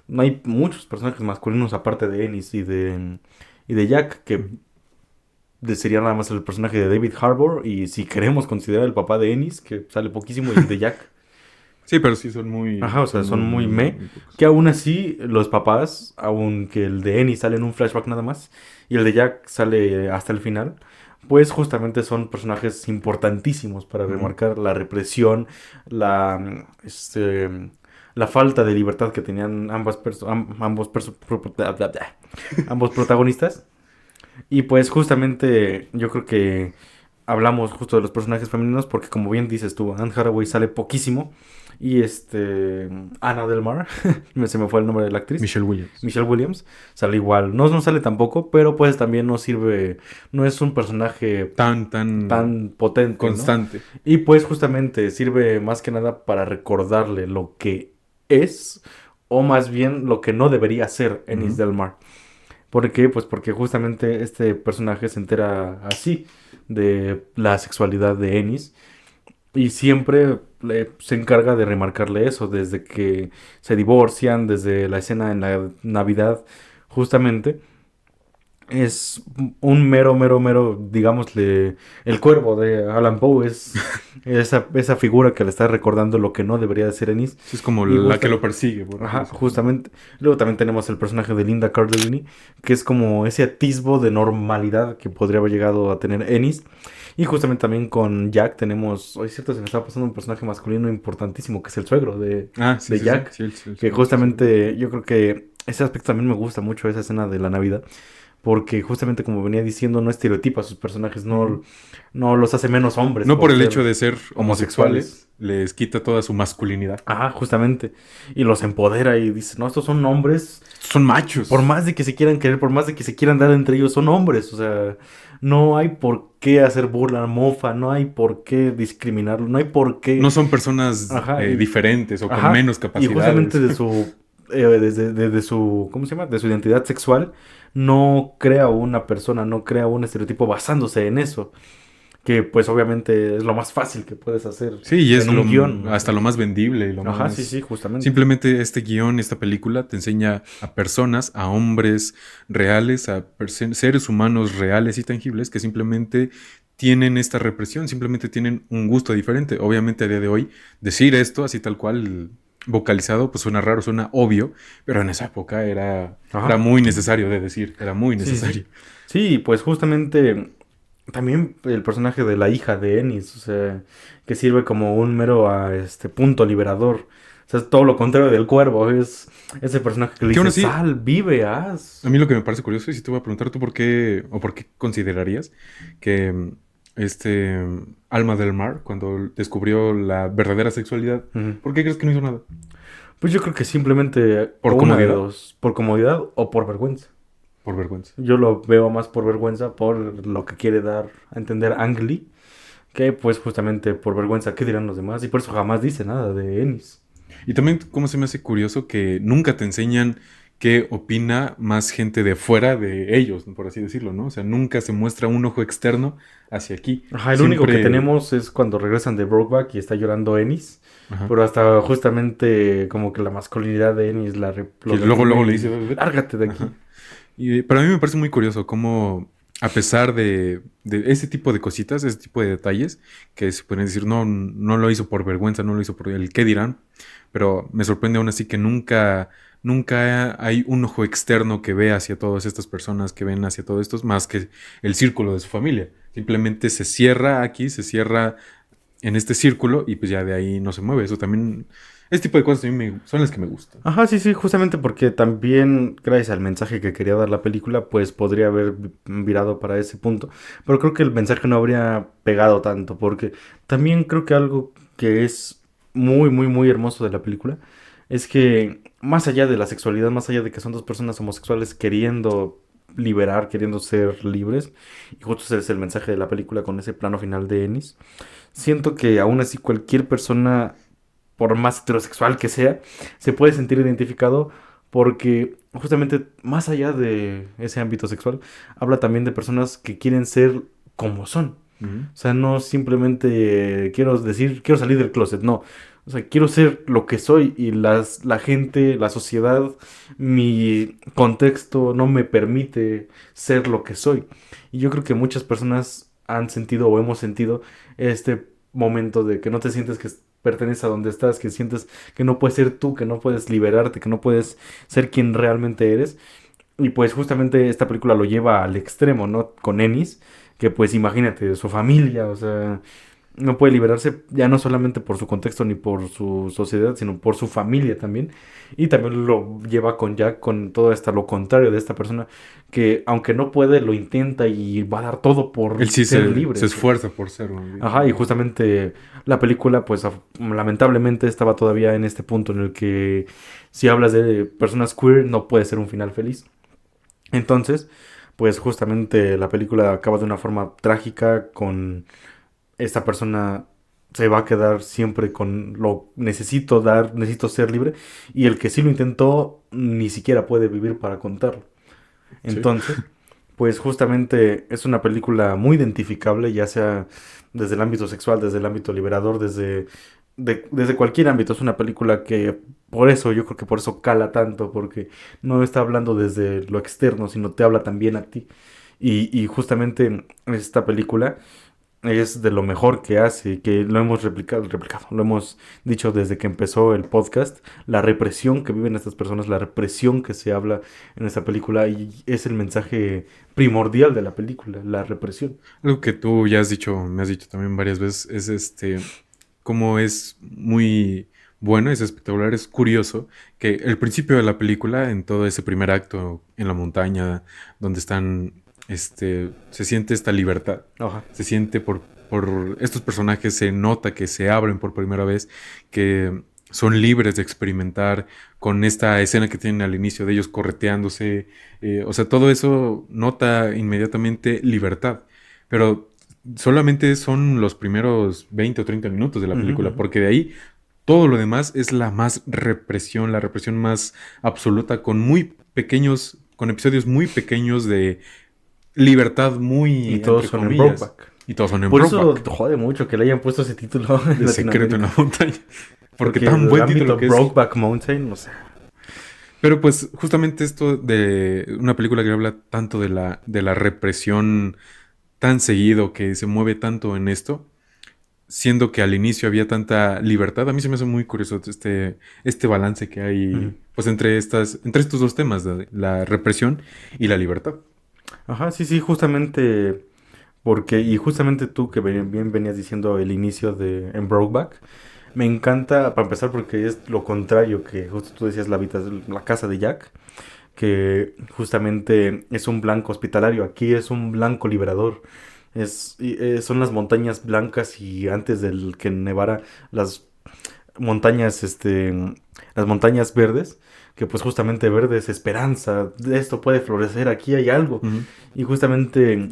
no hay muchos personajes masculinos aparte de Ennis y de Jack, que Ujú. sería nada más el personaje de David Harbour y si queremos considerar el papá de Ennis, que sale poquísimo, y el de Jack. Sí, pero sí Ajá, o sea, son son muy, muy muy, me. muy pocos. Que aún así, los papás, aunque el de Ennis sale en un flashback nada más, y el de Jack sale hasta el final, pues justamente son personajes importantísimos para Ujú. remarcar la represión, la falta de libertad que tenían ambos protagonistas. Y pues justamente yo creo que hablamos justo de los personajes femeninos porque como bien dices tú, Anne Hathaway sale poquísimo y Ana del Mar, se me fue el nombre de la actriz, Michelle Williams. Michelle Williams, sale igual, no, no sale tampoco, pero pues también no sirve, no es un personaje Tan tan potente, ¿no? constante. Y pues justamente sirve más que nada para recordarle lo que es o más bien lo que no debería ser Ennis Ujú. del Mar. ¿Por qué? Pues porque justamente este personaje se entera así de la sexualidad de Ennis y siempre se encarga de remarcarle eso desde que se divorcian, desde la escena en la Navidad, justamente es un mero, digámosle, el cuervo de Alan Poe, es esa figura que le está recordando lo que no debería de ser Ennis. Sí, es como Y la que lo persigue, por así ajá, decirlo. justamente. Luego también tenemos el personaje de Linda Cardellini, que es como ese atisbo de normalidad que podría haber llegado a tener Ennis. Y justamente también con Jack tenemos, hoy es cierto, se me estaba pasando un personaje masculino importantísimo, que es el suegro Ah, sí, de sí, sí. Jack, Sí, que sí, sí. justamente yo creo que ese aspecto también me gusta mucho, esa escena de la Navidad, porque justamente como venía diciendo, no estereotipa a sus personajes, Ujú. no los hace menos hombres No por por el ser hecho de ser homosexuales. homosexuales, les quita toda su masculinidad. Ajá, justamente. Y los empodera y dice, no, estos son hombres. Son Por machos. más de que se quieran querer, por más de que se quieran dar entre ellos, son hombres. O sea, no hay por qué hacer burla, mofa, no hay por qué discriminarlo, no hay por qué. No son personas Ajá, diferentes o con ajá. menos Y justamente capacidades. de su, desde su, ¿cómo se llama? De su identidad sexual, no crea una persona, no crea un estereotipo basándose en eso. Que pues obviamente es lo más fácil que puedes hacer Sí, y es en un guión. O hasta sea. lo más vendible y lo Ajá, sí, más... sí, justamente. Simplemente este guión, esta película te enseña a personas, a hombres reales, a seres humanos reales y tangibles que simplemente tienen esta represión, simplemente tienen un gusto diferente. Obviamente a día de hoy decir esto así tal cual vocalizado pues suena raro, suena obvio, pero en esa época era Ajá. muy necesario de decir, era muy Sí, sí, sí. necesario. Sí, pues justamente también el personaje de la hija de Ennis, o sea, que sirve como un mero punto liberador. O sea, es todo lo contrario del cuervo, es ese personaje que le Que aún dice, así, sal, vive, haz. a mí lo que me parece curioso, y si te voy a preguntar tú por qué, o por qué considerarías que Alma del Mar, cuando descubrió la verdadera sexualidad, Ujú. ¿por qué crees que no hizo nada? Pues yo creo que simplemente o ¿Por una de comodidad? dos, por comodidad o por vergüenza. Por vergüenza. Yo lo veo más por vergüenza, por lo que quiere dar a entender Ang Lee, que pues justamente por vergüenza, ¿qué dirán los demás? Y por eso jamás dice nada de Ennis. Y también, ¿cómo se me hace curioso que nunca te enseñan qué opina más gente de fuera de ellos, por así decirlo, ¿no? O sea, nunca se muestra un ojo externo hacia aquí. Ajá, el único que Siempre... tenemos es cuando regresan de Brokeback y está llorando Ennis. Ajá. Pero hasta justamente como que la masculinidad de Ennis lo Que luego, reprime luego le y dice, "Vete". lárgate de aquí. Ajá. Pero a mí me parece muy curioso cómo, a pesar de ese tipo de cositas, ese tipo de detalles, que se pueden decir, no, no lo hizo por vergüenza, no lo hizo por el qué dirán, pero me sorprende aún así que nunca hay un ojo externo que ve hacia todas estas personas, que ven hacia todos estos, más que el círculo de su familia. Simplemente se cierra aquí, se cierra en este círculo y pues ya de ahí no se mueve. Eso también, este tipo de cosas a mí son las que me gustan. Ajá, sí, sí, justamente porque también, gracias al mensaje que quería dar la película, pues podría haber virado para ese punto. Pero creo que el mensaje no habría pegado tanto, porque también creo que algo que es muy hermoso de la película es que más allá de la sexualidad, más allá de que son dos personas homosexuales queriendo liberar, queriendo ser libres, y justo ese es el mensaje de la película con ese plano final de Ennis, siento que aún así cualquier persona por más heterosexual que sea, se puede sentir identificado porque justamente más allá de ese ámbito sexual, habla también de personas que quieren ser como son. Ujú. O sea, no simplemente quiero decir, quiero salir del closet, no. O sea, quiero ser lo que soy y la gente, la sociedad, mi contexto no me permite ser lo que soy. Y yo creo que muchas personas han sentido o hemos sentido este momento de que no te sientes que perteneces a donde estás, que sientes que no puedes ser tú, que no puedes liberarte, que no puedes ser quien realmente eres. Y pues justamente esta película lo lleva al extremo, ¿no? Con Ennis, que pues imagínate, su familia, o sea, no puede liberarse ya no solamente por su contexto ni por su sociedad, sino por su familia también. Y también lo lleva con Jack, con todo esto, lo contrario de esta persona, que aunque no puede, lo intenta y va a dar todo por Él sí ser se libre. esfuerza por serlo. Ajá, y justamente la película, pues lamentablemente estaba todavía en este punto en el que si hablas de personas queer no puede ser un final feliz. Entonces, pues justamente la película acaba de una forma trágica con esta persona se va a quedar siempre con lo necesito dar, necesito ser libre y el que sí lo intentó ni siquiera puede vivir para contarlo. Sí. Entonces, pues justamente es una película muy identificable, ya sea desde el ámbito sexual, desde el ámbito liberador, desde desde cualquier ámbito. Es una película que por eso, yo creo que por eso cala tanto, porque no está hablando desde lo externo, sino te habla también a ti. Y justamente esta película es de lo mejor que hace, que lo hemos replicado, lo hemos dicho desde que empezó el podcast, la represión que viven estas personas, la represión que se habla en esta película, y es el mensaje primordial de la película, la represión. Algo que tú ya has dicho, me has dicho también varias veces, es cómo es muy bueno, es espectacular, es curioso que el principio de la película, en todo ese primer acto en la montaña, donde están, se siente esta libertad, Ajá. se siente por estos personajes, se nota que se abren por primera vez, que son libres de experimentar con esta escena que tienen al inicio de ellos correteándose, o sea, todo eso nota inmediatamente libertad, pero solamente son los primeros 20 o 30 minutos de la Ujú, película, ujú. porque de ahí todo lo demás es la represión más absoluta, con muy pequeños, con episodios muy pequeños de libertad Y muy, todos entre son en comillas, Brokeback. y todos son en Por eso Brokeback, jode mucho que le hayan puesto ese título en de Secreto en Latinoamérica. la Montaña, porque Porque tan el buen título ámbito que es. Brokeback Mountain, o sea, Pero pues justamente esto de una película que habla tanto de la represión tan seguido, que se mueve tanto en esto, siendo que al inicio había tanta libertad, a mí se me hace muy curioso este balance que ujú. hay pues entre estos dos temas, de la represión y la libertad. Ajá, sí, sí, justamente porque, y justamente tú que bien venías diciendo el inicio de en Brokeback, me encanta, para empezar, porque es lo contrario que justo tú decías, la casa de Jack, que justamente es un blanco hospitalario, aquí es un blanco liberador. Son las montañas blancas y antes del que nevara las montañas, las montañas verdes, que pues justamente verde es esperanza, de esto puede florecer, aquí hay algo. Ujú, Y justamente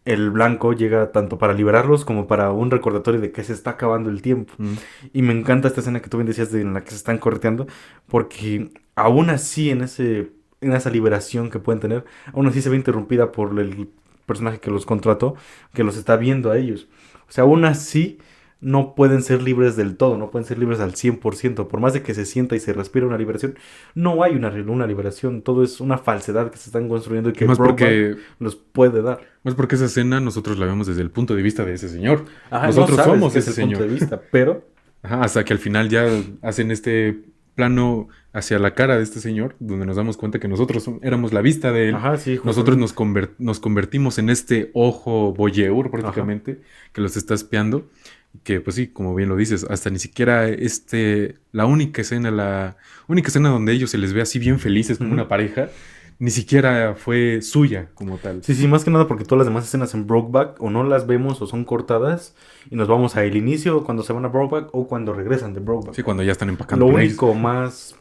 el blanco llega tanto para liberarlos como para un recordatorio de que se está acabando el tiempo. ujú. Y me encanta esta escena que tú bien decías en la que se están correteando, porque aún así en esa liberación que pueden tener, aún así se ve interrumpida por el personaje que los contrató, que los está viendo a ellos. O sea, aún así no pueden ser libres del todo, no pueden ser libres al 100%. Por más de que se sienta y se respira una liberación, no hay una liberación, todo es una falsedad que se están construyendo y Y que Brokeback los puede dar. más porque esa escena nosotros la vemos desde el punto de vista de ese señor. Ajá, no Nosotros sabes somos qué es ese el punto señor. de vista, pero Ajá, hasta que al final ya hacen este plano hacia la cara de este señor, donde nos damos cuenta que nosotros éramos la vista de él. ajá, sí, Nosotros justamente. nos convertimos en este ojo voyeur Ajá. prácticamente, que los está espiando. Que pues sí, como bien lo dices, hasta ni siquiera la única escena donde ellos se les ve así bien felices como Ujú. una pareja, ni siquiera fue suya como tal. Sí, sí, más que nada porque todas las demás escenas en Brokeback o no las vemos o son cortadas y nos vamos a el inicio cuando se van a Brokeback o cuando regresan de Sí, Brokeback. cuando ya están Lo empacando con ellos. único más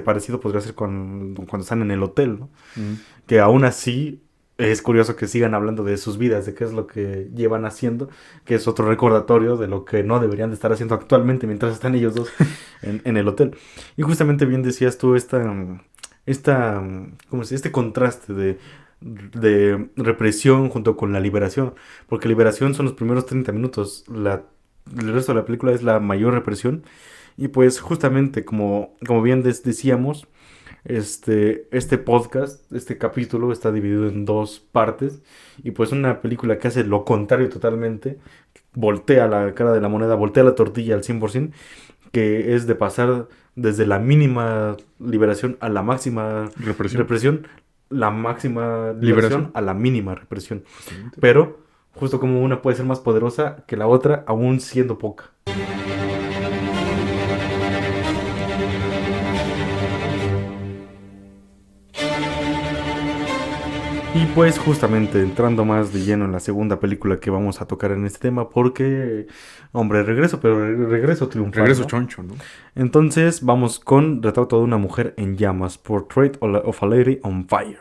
parecido podría ser cuando están en el hotel, ¿no? Ujú. Que aún así es curioso que sigan hablando de sus vidas, de qué es lo que llevan haciendo, que es otro recordatorio de lo que no deberían de estar haciendo actualmente mientras están ellos dos en el hotel. Y justamente bien decías tú ¿cómo se dice? Este contraste de represión junto con la liberación, porque liberación son los primeros 30 minutos, el resto de la película es la mayor represión, y pues justamente como bien decíamos, este podcast, este capítulo está dividido en dos partes y pues una película que hace lo contrario totalmente, voltea la cara de la moneda, voltea la tortilla al 100%, que es de pasar desde la mínima liberación a la máxima Represión. represión, la máxima liberación Liberación. a la mínima represión. Justamente. Pero justo como una puede ser más poderosa que la otra, aún siendo poca. Y pues justamente entrando más de lleno en la segunda película que vamos a tocar en este tema, porque, hombre, regreso, pero regreso triunfal, Regreso ¿no? choncho, ¿no? Entonces vamos con Retrato de una mujer en llamas, Portrait of a Lady on Fire.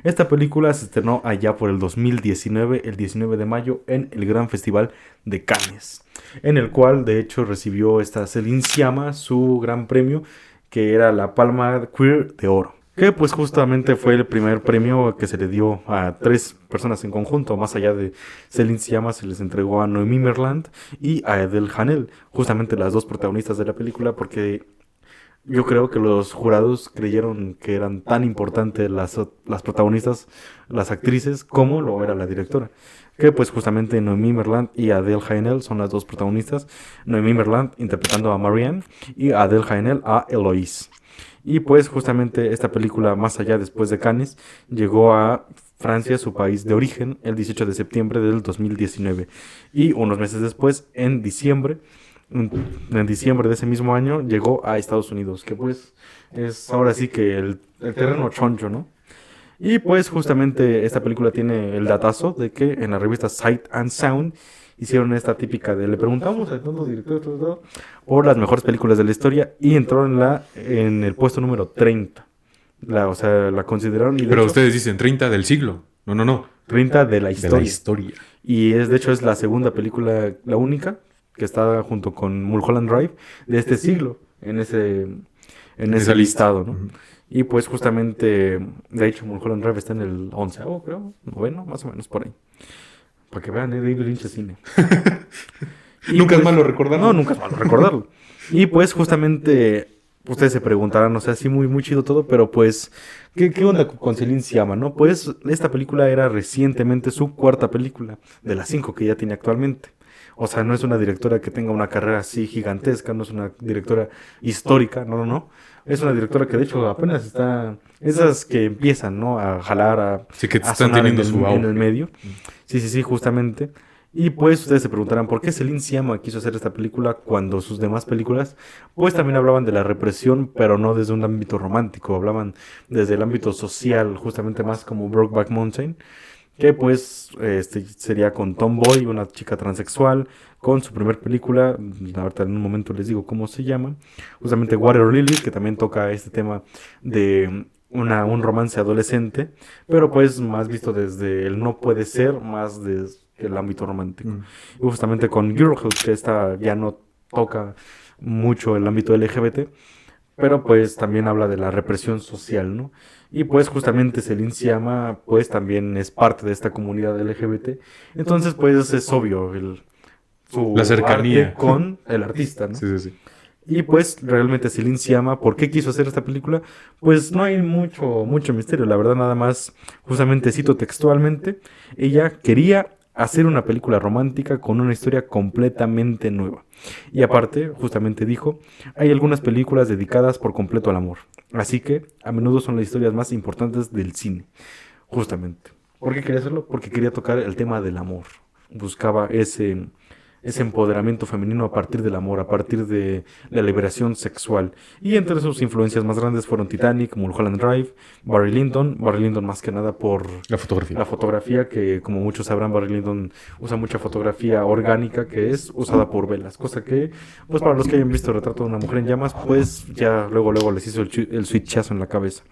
Esta película se estrenó allá por el 2019, el 19 de mayo, en el Gran Festival de Cannes, en el cual de hecho recibió esta Céline Sciamma su gran premio, que era la Palma Queer de Oro. que pues justamente fue el primer premio que se le dio a 3 personas en conjunto, más allá de Celine Sciamma se les entregó a Noemí Merlant y a Adele Hanel, justamente las 2 protagonistas de la película, porque yo creo que los jurados creyeron que eran tan importantes las protagonistas, las actrices, como lo era la directora. Que pues justamente Noemí Merlant y Adele Haenel son las 2 protagonistas. Noemí Merlant interpretando a Marianne y Adele Haenel a Eloise. Y pues justamente esta película, más allá después de Cannes, llegó a Francia, su país de origen, el 18 de septiembre del 2019. Y unos meses después, en diciembre de ese mismo año, llegó a Estados Unidos, que pues es ahora sí que el terreno choncho, ¿no? Y pues justamente esta película tiene el datazo de que en la revista Sight and Sound hicieron esta típica de le preguntamos al tanto director por las mejores películas de la historia y entró en el puesto número 30. O sea, la consideraron y de Pero hecho, ustedes dicen 30 del siglo. No, no, no. 30 de la De historia. la historia. Y de hecho es la segunda película, la única, que está junto con Mulholland Drive de este siglo en ese esa listado, lista. ¿no? Ujú. Y pues justamente, de hecho, Mulholland Drive está en el 11º, creo, noveno, más o menos por ahí. Para que vean, David Lynch es cine. Y Nunca es pues, malo recordarlo. No, nunca es malo recordarlo. Y pues justamente, ustedes se preguntarán, o sea, sí, muy, muy chido todo, pero pues, ¿qué onda con Celine Sciamma, no? Pues esta película era recientemente su 4ª película, de las 5 que ya tiene actualmente. O sea, no es una directora que tenga una carrera así gigantesca, no es una directora histórica, no, no, no. Es una directora que de hecho apenas está, esas que empiezan, ¿no? A jalar, Sí, que a están sonar teniendo su en auge. el medio. Sí, sí, sí, justamente. Y pues ustedes se preguntarán por qué Celine Sciamma quiso hacer esta película cuando sus demás películas pues también hablaban de la represión, pero no desde un ámbito romántico, hablaban desde el ámbito social, justamente más como Brokeback Mountain, que pues sería con Tomboy, una chica transexual, con su primer película, ahorita en un momento les digo cómo se llama, justamente Water Lily, que también toca este tema de un romance adolescente, pero pues más visto desde el no puede ser, más desde el ámbito romántico. Mm. Y justamente con Girlhood, que esta ya no toca mucho el ámbito LGBT, pero pues también habla de la represión social, ¿no? Y pues justamente Celine Sciamma pues también es parte de esta comunidad LGBT, entonces pues es obvio su La cercanía. arte con el artista, ¿no? Sí, sí, sí. Y pues realmente Celine Sciamma, ¿por qué quiso hacer esta película? Pues no hay mucho misterio, la verdad nada más, justamente cito textualmente, ella quería hacer una película romántica con una historia completamente nueva. Y aparte, justamente dijo, hay algunas películas dedicadas por completo al amor, así que a menudo son las historias más importantes del cine, justamente. ¿Por qué quería hacerlo? Porque quería tocar el tema del amor. Buscaba ese empoderamiento femenino a partir del amor, a partir de la liberación sexual. Y entre sus influencias más grandes fueron Titanic, Mulholland Drive, Barry Lyndon más que nada por La fotografía. la fotografía, que como muchos sabrán, Barry Lyndon usa mucha fotografía orgánica que es usada por velas, cosa que, pues para los que hayan visto el retrato de una mujer en llamas, pues ya luego les hizo el switchazo en la cabeza.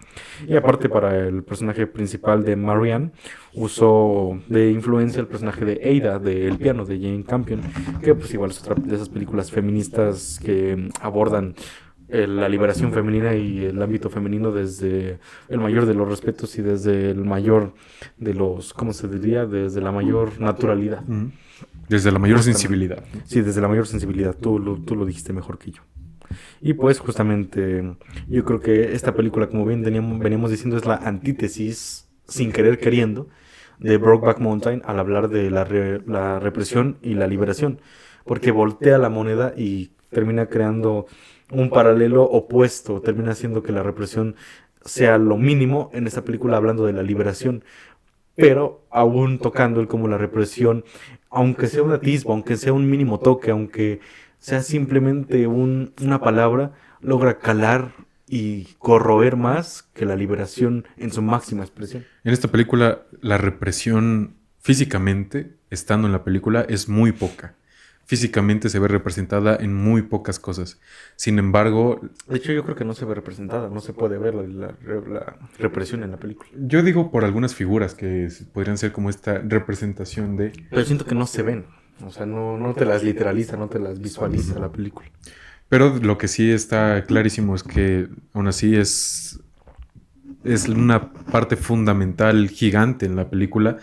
Y aparte para el personaje principal de Marianne, usó de influencia el personaje de Ada, de El piano, de Jane Campion, que pues igual es otra de esas películas feministas que abordan la liberación femenina y el ámbito femenino desde el mayor de los respetos y desde el mayor de los, ¿cómo se diría? Desde la mayor naturalidad. Ujú. Desde la mayor Justamente. sensibilidad. Sí, desde la mayor sensibilidad. Tú lo dijiste mejor que yo. Y pues justamente yo creo que esta película, como bien veníamos diciendo, es la antítesis, sin querer queriendo, de Brokeback Mountain al hablar de la represión y la liberación. Porque voltea la moneda y termina creando un paralelo opuesto, termina haciendo que la represión sea lo mínimo en esta película hablando de la liberación, pero aún tocando el como la represión, aunque sea un atisbo, aunque sea un mínimo toque, aunque sea simplemente una palabra, logra calar y corroer más que la liberación en su máxima expresión. En esta película, la represión físicamente, estando en la película, es muy poca. Físicamente se ve representada en muy pocas cosas. Sin embargo, De hecho, yo creo que no se ve representada, no se puede ver la represión en la película. yo digo por algunas figuras que podrían ser como esta representación de... Pero siento que no se ven, o sea, no te las literaliza, no te las visualiza la película. Pero lo que sí está clarísimo es que aún así es una parte fundamental, gigante en la película,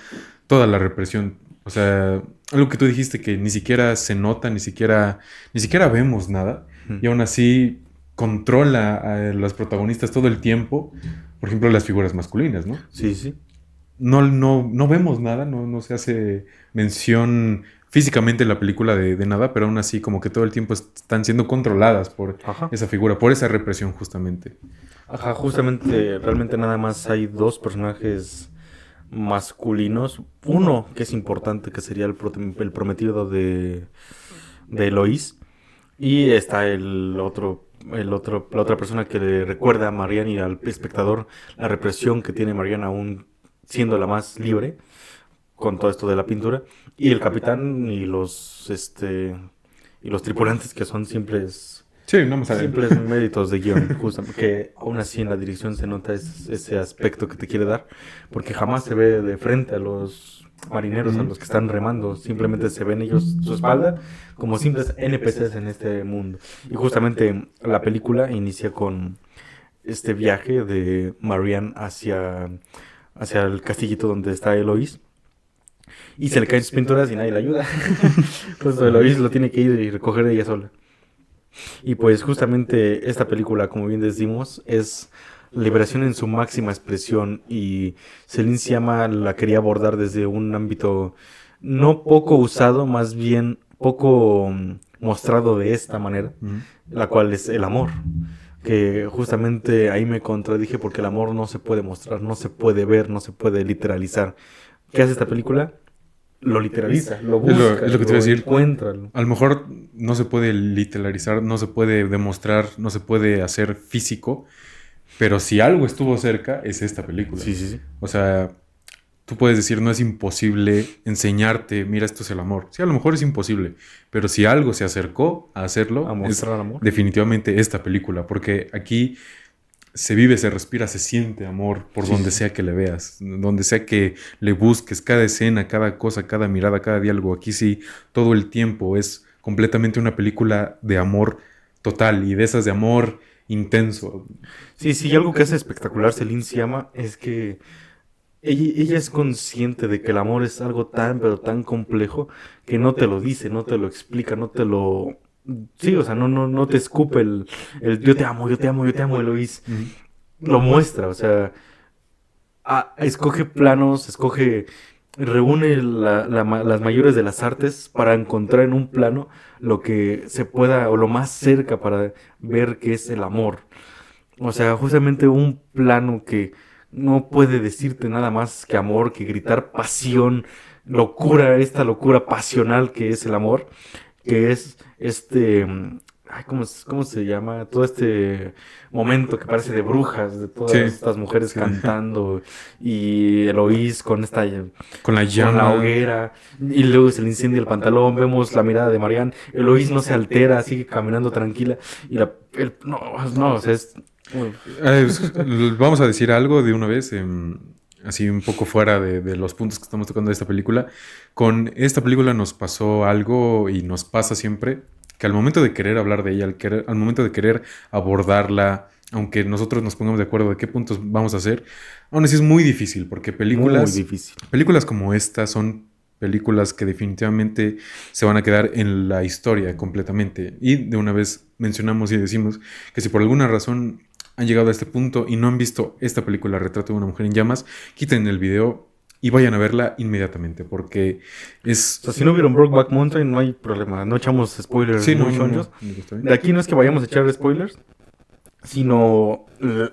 toda la represión. O sea, algo que tú dijiste que ni siquiera se nota, ni siquiera vemos nada, y aún así controla a las protagonistas todo el tiempo. Por ejemplo, las figuras masculinas, ¿no? Sí, sí. No vemos nada, no se hace mención físicamente en la película de nada, pero aún así como que todo el tiempo están siendo controladas por Ajá. esa figura, por esa represión justamente. Ajá, justamente, realmente nada más hay dos personajes masculinos. Uno que es importante, que sería el prometido de Eloís. Y está la otra persona que le recuerda a Marianne y al espectador la represión que tiene Marianne aún siendo la más libre con todo esto de la pintura. Y el capitán y los tripulantes que son Sí, no me sale. simples méritos de guión, justamente, que aún así en la dirección se nota ese aspecto que te quiere dar, porque jamás se ve de frente a los marineros, a los que están remando, simplemente se ven ellos su espalda como simples NPCs en este mundo. Y justamente la película inicia con este viaje de Marianne hacia el castillito donde está Eloís. Y se le caen sus pinturas y nadie le ayuda. Pues Eloís lo tiene que ir y recoger ella sola. Y pues justamente esta película, como bien decimos, es liberación en su máxima expresión, y Celine Sciamma la quería abordar desde un ámbito no poco usado, más bien poco mostrado de esta manera, la cual es el amor. Que justamente ahí me contradije porque el amor no se puede mostrar, no se puede ver, no se puede literalizar. ¿Qué hace esta película? Lo literaliza, lo busca, Es lo que te iba a decir. encuentra. A lo mejor no se puede literalizar, no se puede demostrar, no se puede hacer físico, pero si algo estuvo cerca, es esta película. Sí, sí, sí. O sea, tú puedes decir, no es imposible enseñarte, mira, esto es el amor. Sí, a lo mejor es imposible, pero si algo se acercó a hacerlo, A mostrar amor. definitivamente esta película, porque aquí se vive, se respira, se siente amor por Sí, donde sí. sea que le veas, donde sea que le busques, cada escena, cada cosa, cada mirada, cada diálogo. Aquí sí, todo el tiempo es completamente una película de amor total y de esas de amor intenso. Sí, sí, y algo que hace espectacular Celine Sciamma es que ella es consciente de que el amor es algo tan, pero tan complejo que no te lo dice, no te lo explica, no te lo... Sí, o sea, no te escupe el yo te amo, yo te amo, yo te amo, Eloís. Lo muestra, o sea, escoge planos, reúne las mayores de las artes para encontrar en un plano lo que se pueda, o lo más cerca para ver qué es el amor. O sea, justamente un plano que no puede decirte nada más que amor, que gritar pasión, locura, esta locura pasional que es el amor, que es ay, ¿cómo se llama? Todo este momento que parece de brujas, de todas Sí, estas mujeres sí. cantando, y Eloís con Con la con la llama. hoguera, y luego se le incendia el pantalón, vemos la mirada de Marianne, Eloís no se altera, sigue caminando tranquila, y no, o sea, Vamos a decir algo de una vez, así un poco fuera de los puntos que estamos tocando de esta película. Con esta película nos pasó algo y nos pasa siempre, que al momento de querer hablar de ella, al momento de querer abordarla, aunque nosotros nos pongamos de acuerdo de qué puntos vamos a hacer, aún así es muy difícil, porque muy difícil. películas como esta son películas que definitivamente se van a quedar en la historia completamente. Y de una vez mencionamos y decimos que si por alguna razón han llegado a este punto y no han visto esta película, Retrato de una mujer en llamas, quiten el video y vayan a verla inmediatamente, porque es... O sea, si no vieron Brokeback Mountain, no hay problema. No echamos spoilers Sí, muy chonchos. está bien. De aquí no es que vayamos a echar spoilers, sino,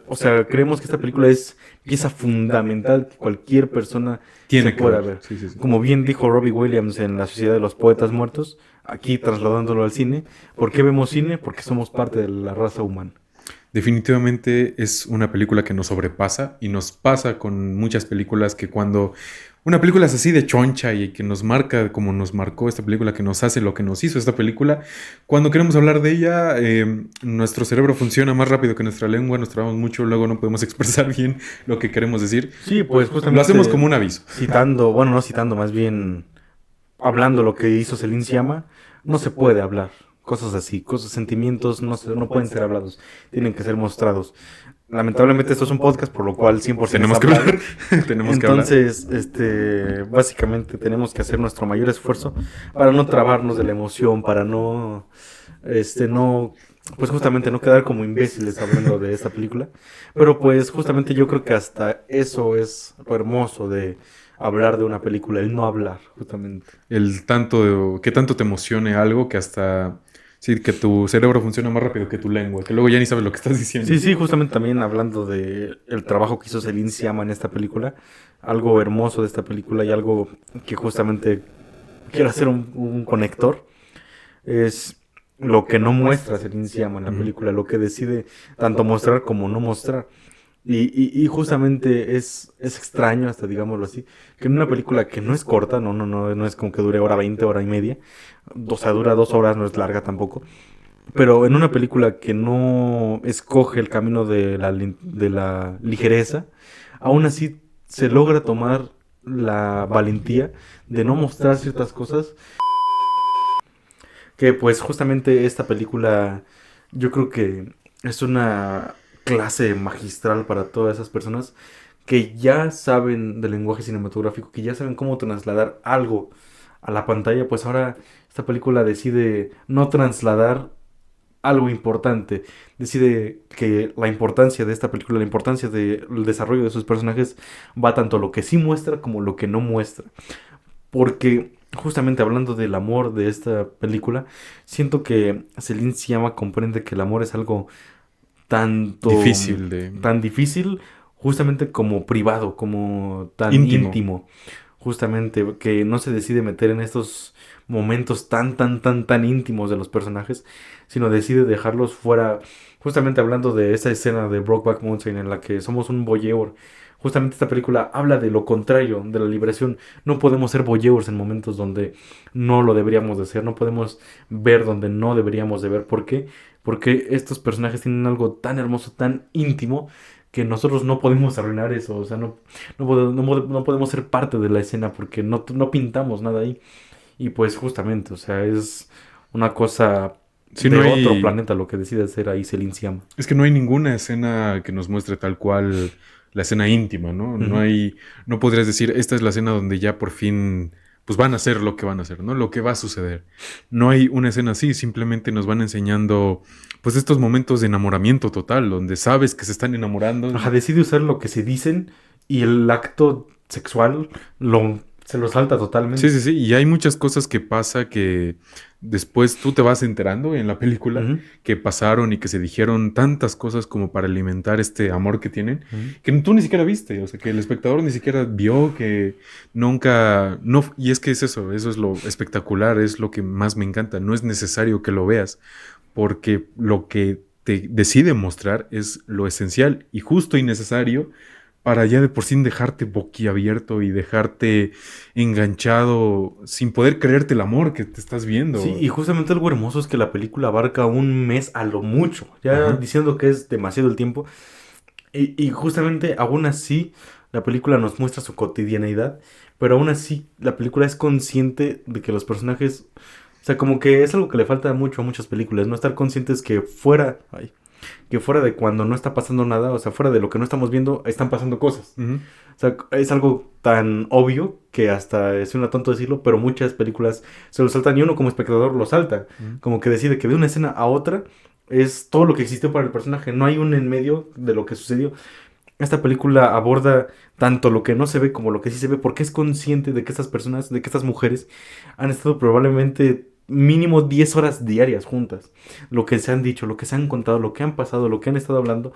o sea, creemos que esta película es pieza fundamental que cualquier persona Tiene se que pueda ver. ver. Sí, sí, sí. Como bien dijo Robbie Williams en La Sociedad de los Poetas Muertos, aquí trasladándolo al cine. ¿Por qué vemos cine? Porque somos parte de la raza humana. Definitivamente es una película que nos sobrepasa y nos pasa con muchas películas que cuando una película es así de choncha y que nos marca como nos marcó esta película, que nos hace lo que nos hizo esta película, cuando queremos hablar de ella, nuestro cerebro funciona más rápido que nuestra lengua, nos trabamos mucho, luego no podemos expresar bien lo que queremos decir. Sí, pues justamente... Lo hacemos como un aviso. Citando, bueno, no citando, más bien hablando lo que hizo Celine Sciamma, no se puede hablar. Cosas así, sentimientos no pueden ser hablados, tienen que ser mostrados. lamentablemente esto es un podcast, por lo cual 100% Tenemos es que hablado. hablar. Tenemos que hablar. Entonces, básicamente tenemos que hacer nuestro mayor esfuerzo para no trabarnos de la emoción, para no, pues justamente no quedar como imbéciles hablando de esta película. Pero pues justamente yo creo que hasta eso es lo hermoso de hablar de una película, el no hablar, justamente. Que tanto te emocione algo que hasta... Sí, que tu cerebro funciona más rápido que tu lengua, que luego ya ni sabes lo que estás diciendo. Sí, sí, justamente también hablando de el trabajo que hizo Celine Sciamma en esta película, algo hermoso de esta película y algo que justamente quiero hacer un conector, es lo que no muestra Celine Sciamma en la película, lo que decide tanto mostrar como no mostrar. Y justamente es extraño, hasta digámoslo así, que en una película que no es corta, no es como que dure hora 20, hora y media, o sea, dura 2 horas, no es larga tampoco, pero en una película que no escoge el camino de la ligereza, aún así se logra tomar la valentía de no mostrar ciertas cosas que pues justamente esta película yo creo que es una clase magistral para todas esas personas que ya saben del lenguaje cinematográfico, que ya saben cómo trasladar algo a la pantalla, pues ahora esta película decide no trasladar algo importante. Decide que la importancia de esta película, la importancia del desarrollo de sus personajes va tanto lo que sí muestra como lo que no muestra. Porque justamente hablando del amor de esta película, siento que Celine Sciamma comprende que el amor es algo tanto Difícil de... tan difícil, justamente como privado, como tan Íntimo. íntimo, justamente que no se decide meter en estos momentos tan íntimos de los personajes, sino decide dejarlos fuera, justamente hablando de esa escena de Brokeback Mountain en la que somos un voyeur. Justamente esta película habla de lo contrario, de la liberación. No podemos ser voyeurs en momentos donde no lo deberíamos de ser, no podemos ver donde no deberíamos de ver. ¿Por qué? Porque estos personajes tienen algo tan hermoso, tan íntimo, que nosotros no podemos arruinar eso. O sea, no podemos ser parte de la escena porque no pintamos nada ahí. Y pues justamente, o sea, es una cosa Sí, de no otro hay... planeta lo que decide hacer ahí Celine Sciamma. Es que no hay ninguna escena que nos muestre tal cual la escena íntima, ¿no? No Ujú. hay... No podrías decir, esta es la escena donde ya por fin... Pues van a hacer lo que van a hacer, ¿no? Lo que va a suceder. No hay una escena así, simplemente nos van enseñando, pues, estos momentos de enamoramiento total, donde sabes que se están enamorando. Ajá, decide usar lo que se dicen y el acto sexual se lo salta Sí, totalmente. sí, sí. Y hay muchas cosas que pasa que después tú te vas enterando en la película Ujú, que pasaron y que se dijeron tantas cosas como para alimentar este amor que tienen, ujú. que tú ni siquiera viste, o sea, que el espectador ni siquiera vio, que nunca, no, y es que es eso es lo espectacular, es lo que más me encanta. No es necesario que lo veas, porque lo que te decide mostrar es lo esencial y justo y necesario para ya de por sí dejarte boquiabierto y dejarte enganchado sin poder creerte el amor que te estás Sí, viendo. y justamente algo hermoso es que la película abarca un mes a lo mucho, ya Ajá. diciendo que es demasiado el tiempo. Y justamente aún así la película nos muestra su cotidianeidad, pero aún así la película es consciente de que los personajes, o sea, como que es algo que le falta mucho a muchas películas, no estar conscientes que que fuera de cuando no está pasando nada, o sea, fuera de lo que no estamos viendo, están pasando cosas. Ujú. O sea, es algo tan obvio que hasta suena tonto decirlo, pero muchas películas se lo saltan y uno como espectador lo salta. Ujú. Como que decide que de una escena a otra es todo lo que existió para el personaje. No hay un en medio de lo que sucedió. Esta película aborda tanto lo que no se ve como lo que sí se ve porque es consciente de que estas personas, de que estas mujeres han estado probablemente mínimo 10 horas diarias juntas. Lo que se han dicho, lo que se han contado, lo que han pasado, lo que han estado hablando.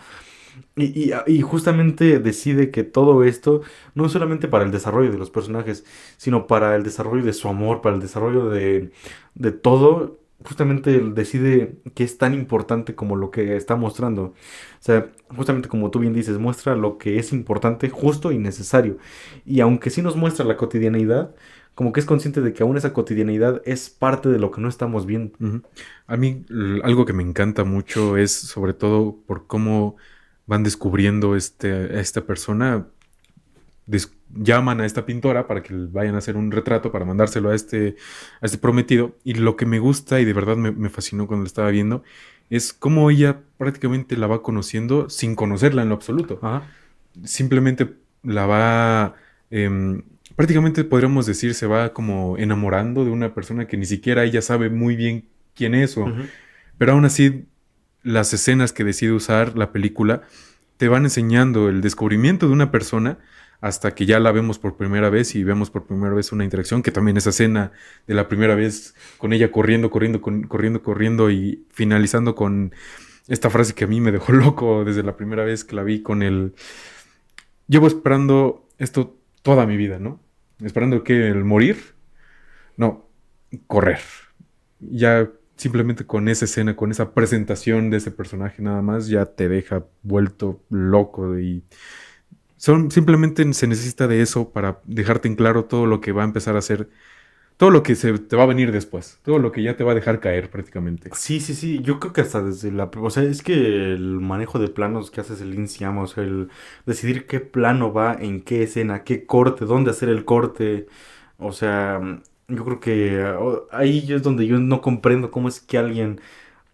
Y justamente decide que todo esto, no solamente para el desarrollo de los personajes, sino para el desarrollo de su amor, para el desarrollo de todo, justamente él decide que es tan importante como lo que está mostrando. O sea, justamente como tú bien dices, muestra lo que es importante, justo y necesario. Y aunque sí nos muestra la cotidianidad, como que es consciente de que aún esa cotidianidad es parte de lo que no estamos viendo. Ujú. A mí algo que me encanta mucho es sobre todo por cómo van descubriendo a esta persona. llaman a esta pintora para que vayan a hacer un retrato para mandárselo a este prometido. Y lo que me gusta y de verdad me fascinó cuando lo estaba viendo es cómo ella prácticamente la va conociendo sin conocerla en lo absoluto. Ajá. Simplemente la va, em, prácticamente podríamos decir, se va como enamorando de una persona que ni siquiera ella sabe muy bien quién es, Ujú. pero aún así las escenas que decide usar la película te van enseñando el descubrimiento de una persona hasta que ya la vemos por primera vez y vemos por primera vez una interacción, que también esa escena de la primera vez con ella corriendo y finalizando con esta frase que a mí me dejó loco desde la primera vez que la vi con el... Llevo esperando esto toda mi vida, ¿no? Esperando que el morir, no, correr. Ya simplemente con esa escena, con esa presentación de ese personaje nada más, ya te deja vuelto loco y simplemente se necesita de eso para dejarte en claro todo lo que va a empezar a hacer, todo lo que se te va a venir después, todo lo que ya te va a dejar caer prácticamente. Sí, sí, sí, yo creo que hasta desde o sea, es que el manejo de planos que hace el Llama, o sea, el decidir qué plano va, en qué escena, qué corte, dónde hacer el corte, o sea, yo creo que ahí es donde yo no comprendo cómo es que alguien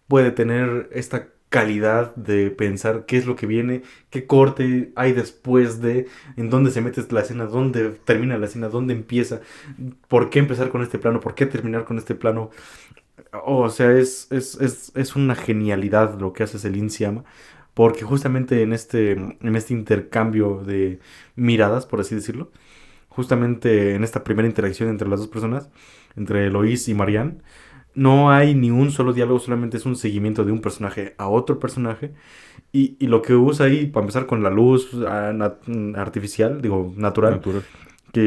puede tener esta calidad de pensar qué es lo que viene, qué corte hay después de, en dónde se mete la escena, dónde termina la escena, dónde empieza, por qué empezar con este plano, por qué terminar con este plano. O sea, es una genialidad lo que hace Celine Sciamma, porque justamente en este intercambio de miradas, por así decirlo, justamente en esta primera interacción entre las dos personas, entre Eloís y Marianne, no hay ni un solo diálogo, solamente es un seguimiento de un personaje a otro personaje. Y lo que usa ahí, para empezar con la luz artificial, digo, natural, Natural. que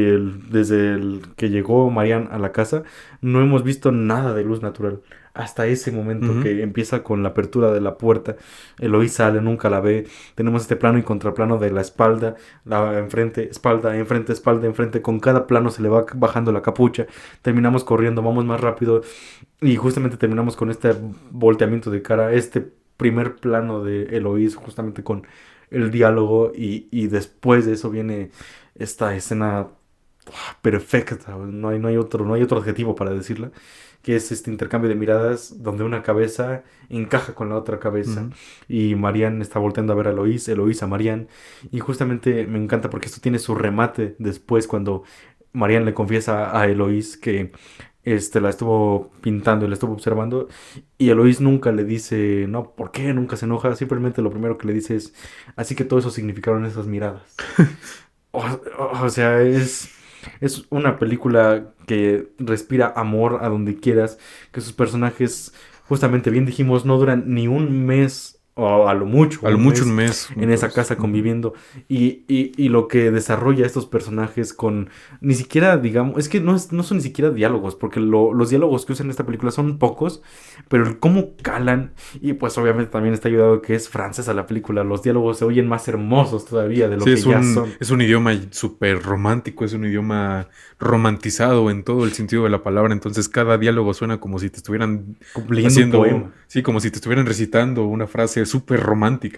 desde el que llegó Marianne a la casa, no hemos visto nada de luz natural. Hasta ese momento Ujú. que empieza con la apertura de la puerta, Eloís sale, nunca la ve. Tenemos este plano y contraplano de la espalda, la enfrente, espalda, enfrente. Con cada plano se le va bajando la capucha. Terminamos corriendo, vamos más rápido. Y justamente terminamos con este volteamiento de cara, este primer plano de Eloís, justamente con el diálogo. Y después de eso viene esta escena perfecta, no hay otro adjetivo para decirla, que es este intercambio de miradas donde una cabeza encaja con la otra cabeza Ujú. y Marianne está volteando a ver a Eloís, Eloís a Marianne, y justamente me encanta porque esto tiene su remate después cuando Marianne le confiesa a Eloís que la estuvo pintando y la estuvo observando y Eloís nunca le dice, no, ¿por qué? Nunca se enoja, simplemente lo primero que le dice es, así que todo eso significaron esas miradas. O, o sea, es una película que respira amor a donde quieras, que sus personajes, justamente bien dijimos, no duran ni un mes o a lo mucho A lo un mucho un mes mes, en esa dos. casa Ujú. conviviendo y lo que desarrolla estos personajes con ni siquiera, digamos, es que no son ni siquiera diálogos, porque los diálogos que usan en esta película son pocos, pero el cómo calan y pues obviamente también está ayudado que es francesa la película, los diálogos se oyen más hermosos todavía de lo Sí, que ya son. es un idioma súper romántico, es un idioma romantizado en todo el sentido de la palabra, entonces cada diálogo suena como si te estuvieran Como leyendo un haciendo, poema. sí, como si te estuvieran recitando una frase súper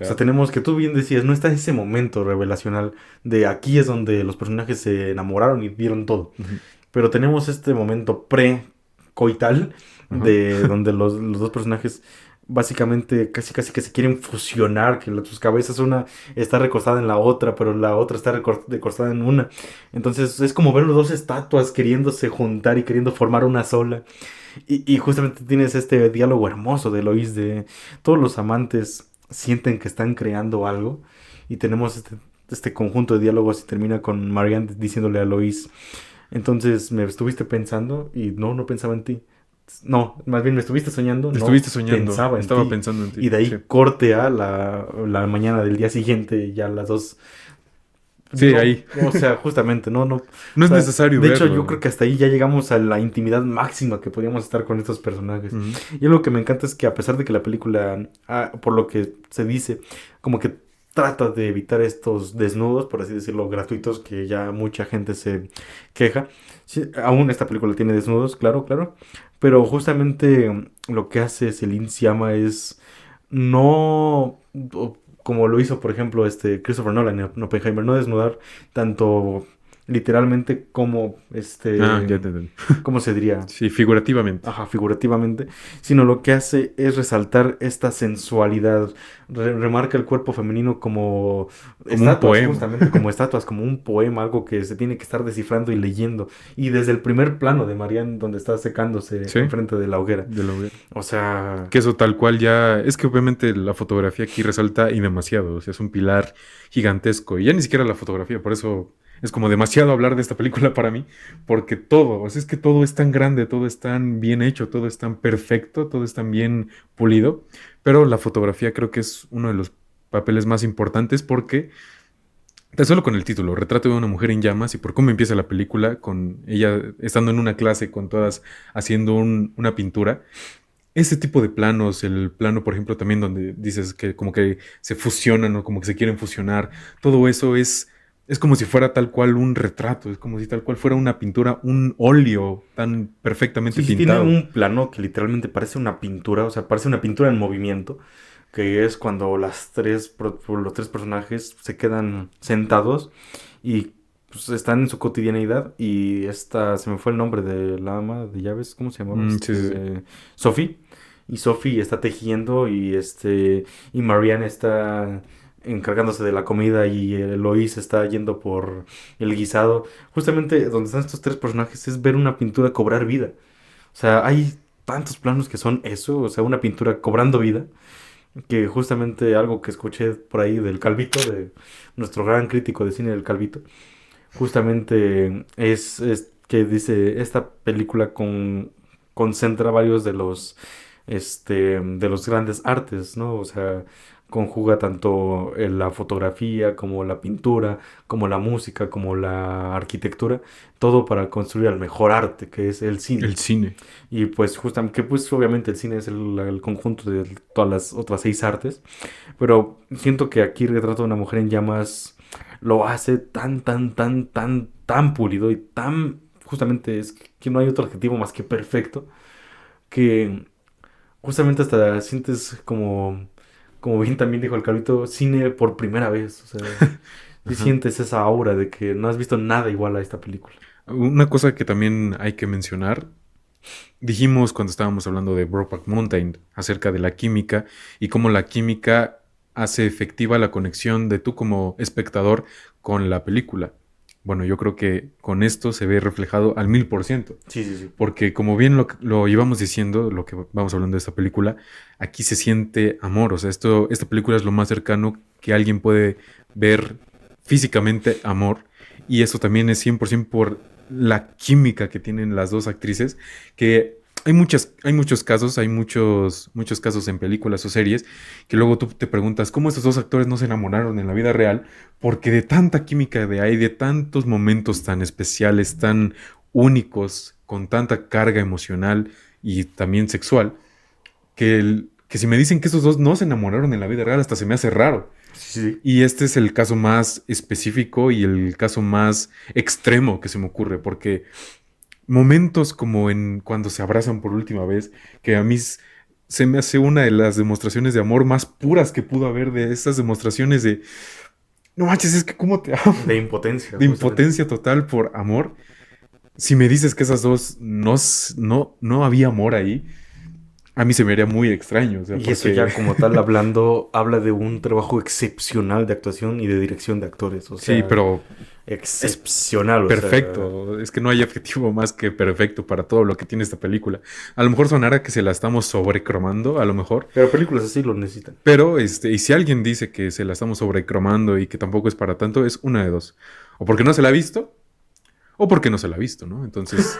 O sea, romántica. tenemos que tú bien decías, no está ese momento revelacional de aquí es donde los personajes se enamoraron y dieron todo. Ujú. Pero tenemos este momento pre-coital Ajá. de donde los dos personajes básicamente casi casi que se quieren fusionar, que sus cabezas una está recostada en la otra, pero la otra está recostada en una. Entonces es como ver los dos estatuas queriéndose juntar y queriendo formar una sola. Y justamente tienes este diálogo hermoso de Lois de todos los amantes sienten que están creando algo y tenemos este conjunto de diálogos y termina con Marianne diciéndole a Lois, entonces me estuviste pensando y no pensaba en ti. No, más bien me estuviste soñando, no Estuviste soñando, pensaba en estaba ti. pensando en ti. Y de Sí, ahí corte a la mañana del día siguiente, ya las dos. sí, No, ahí. o sea, justamente, no. O No es sea, necesario de hecho, yo creo verlo. que hasta ahí ya llegamos a la intimidad máxima que podíamos estar con estos personajes. Ujú. Y algo que me encanta es que a pesar de que la película, por lo que se dice, como que trata de evitar estos desnudos, por así decirlo, gratuitos, que ya mucha gente se queja. Sí, aún esta película tiene desnudos, claro, claro. Pero justamente lo que hace Celine Sciamma es no como lo hizo, por ejemplo, Christopher Nolan en Oppenheimer, no desnudar tanto literalmente como, Ya te entendí. ¿cómo se diría? Sí, figurativamente. Ajá, figurativamente, sino lo que hace es resaltar esta sensualidad, remarca el cuerpo femenino como Como un estatuas, poema. justamente como estatuas, como un poema, algo que se tiene que estar descifrando y leyendo. Y desde el primer plano de Marianne, donde está secándose Sí, enfrente de la hoguera. de la hoguera. O sea, Que eso tal cual ya... Es que obviamente la fotografía aquí resalta y demasiado. O sea, es un pilar gigantesco. Y ya ni siquiera la fotografía. Por eso es como demasiado hablar de esta película para mí. Porque todo, o sea, es que todo es tan grande, todo es tan bien hecho, todo es tan perfecto, todo es tan bien pulido. Pero la fotografía creo que es uno de los papeles más importantes porque... Tan solo con el título, Retrato de una mujer en llamas, y por cómo empieza la película, con ella estando en una clase con todas haciendo una pintura. Ese tipo de planos, el plano, por ejemplo, también donde dices que como que se fusionan o como que se quieren fusionar, todo eso es como si fuera tal cual un retrato, es como si tal cual fuera una pintura, un óleo tan perfectamente sí, tiene pintado. un plano que literalmente parece una pintura, o sea, parece una pintura en movimiento, que es cuando los tres personajes se quedan sentados y pues, están en su cotidianeidad y se me fue el nombre de la ama de llaves, ¿cómo se llamaba? Sí, sí, sí. Sophie. Y Sophie está tejiendo y Marianne está encargándose de la comida y Lois está yendo por el guisado. Justamente donde están estos tres personajes es ver una pintura cobrar vida. O sea, hay tantos planos que son eso, o sea, una pintura cobrando vida, que justamente algo que escuché por ahí del Calvito, de nuestro gran crítico de cine del Calvito, justamente es que dice, esta película concentra varios de los grandes artes, ¿no? O sea, conjuga tanto la fotografía como la pintura, como la música, como la arquitectura, todo para construir el mejor arte, que es el cine. El cine. Y pues justamente, que pues obviamente el cine es el conjunto de todas las otras seis artes, pero siento que aquí Retrato de una mujer en llamas lo hace tan pulido y tan, justamente es que no hay otro adjetivo más que perfecto, que justamente hasta sientes como bien también dijo el Carlito, cine por primera vez, o sea, sí Ajá. sientes esa aura de que no has visto nada igual a esta película. Una cosa que también hay que mencionar, dijimos cuando estábamos hablando de Brokeback Mountain acerca de la química y cómo la química hace efectiva la conexión de tú como espectador con la película. Bueno, yo creo que con esto se ve reflejado al 1000%, Sí, sí, sí. porque como bien lo llevamos diciendo, lo que vamos hablando de esta película, aquí se siente amor, o sea, esta película es lo más cercano que alguien puede ver físicamente amor, y eso también es 100% por la química que tienen las dos actrices, que hay muchos casos, hay muchos casos en películas o series que luego tú te preguntas cómo estos dos actores no se enamoraron en la vida real, porque de tanta química de tantos momentos tan especiales, tan únicos, con tanta carga emocional y también sexual, que si me dicen que esos dos no se enamoraron en la vida real, hasta se me hace raro. Sí, sí. Y este es el caso más específico y el caso más extremo que se me ocurre, porque momentos como en cuando se abrazan por última vez, que a mí se me hace una de las demostraciones de amor más puras que pudo haber, de esas demostraciones de, no manches, es que cómo te amo, De impotencia, de justamente. impotencia total por amor. Si me dices que esas dos no había amor ahí, a mí se me haría muy extraño, o sea, Y eso porque ya como tal hablando, habla de un trabajo excepcional de actuación y de dirección de actores, o sí, sea, pero es excepcional, o sea, perfecto. Es que no hay adjetivo más que perfecto para todo lo que tiene esta película. A lo mejor sonará que se la estamos sobrecromando, a lo mejor. pero películas así lo necesitan. Pero, y si alguien dice que se la estamos sobrecromando y que tampoco es para tanto, es una de dos. O porque no se la ha visto, o porque no se la ha visto, ¿no? Entonces,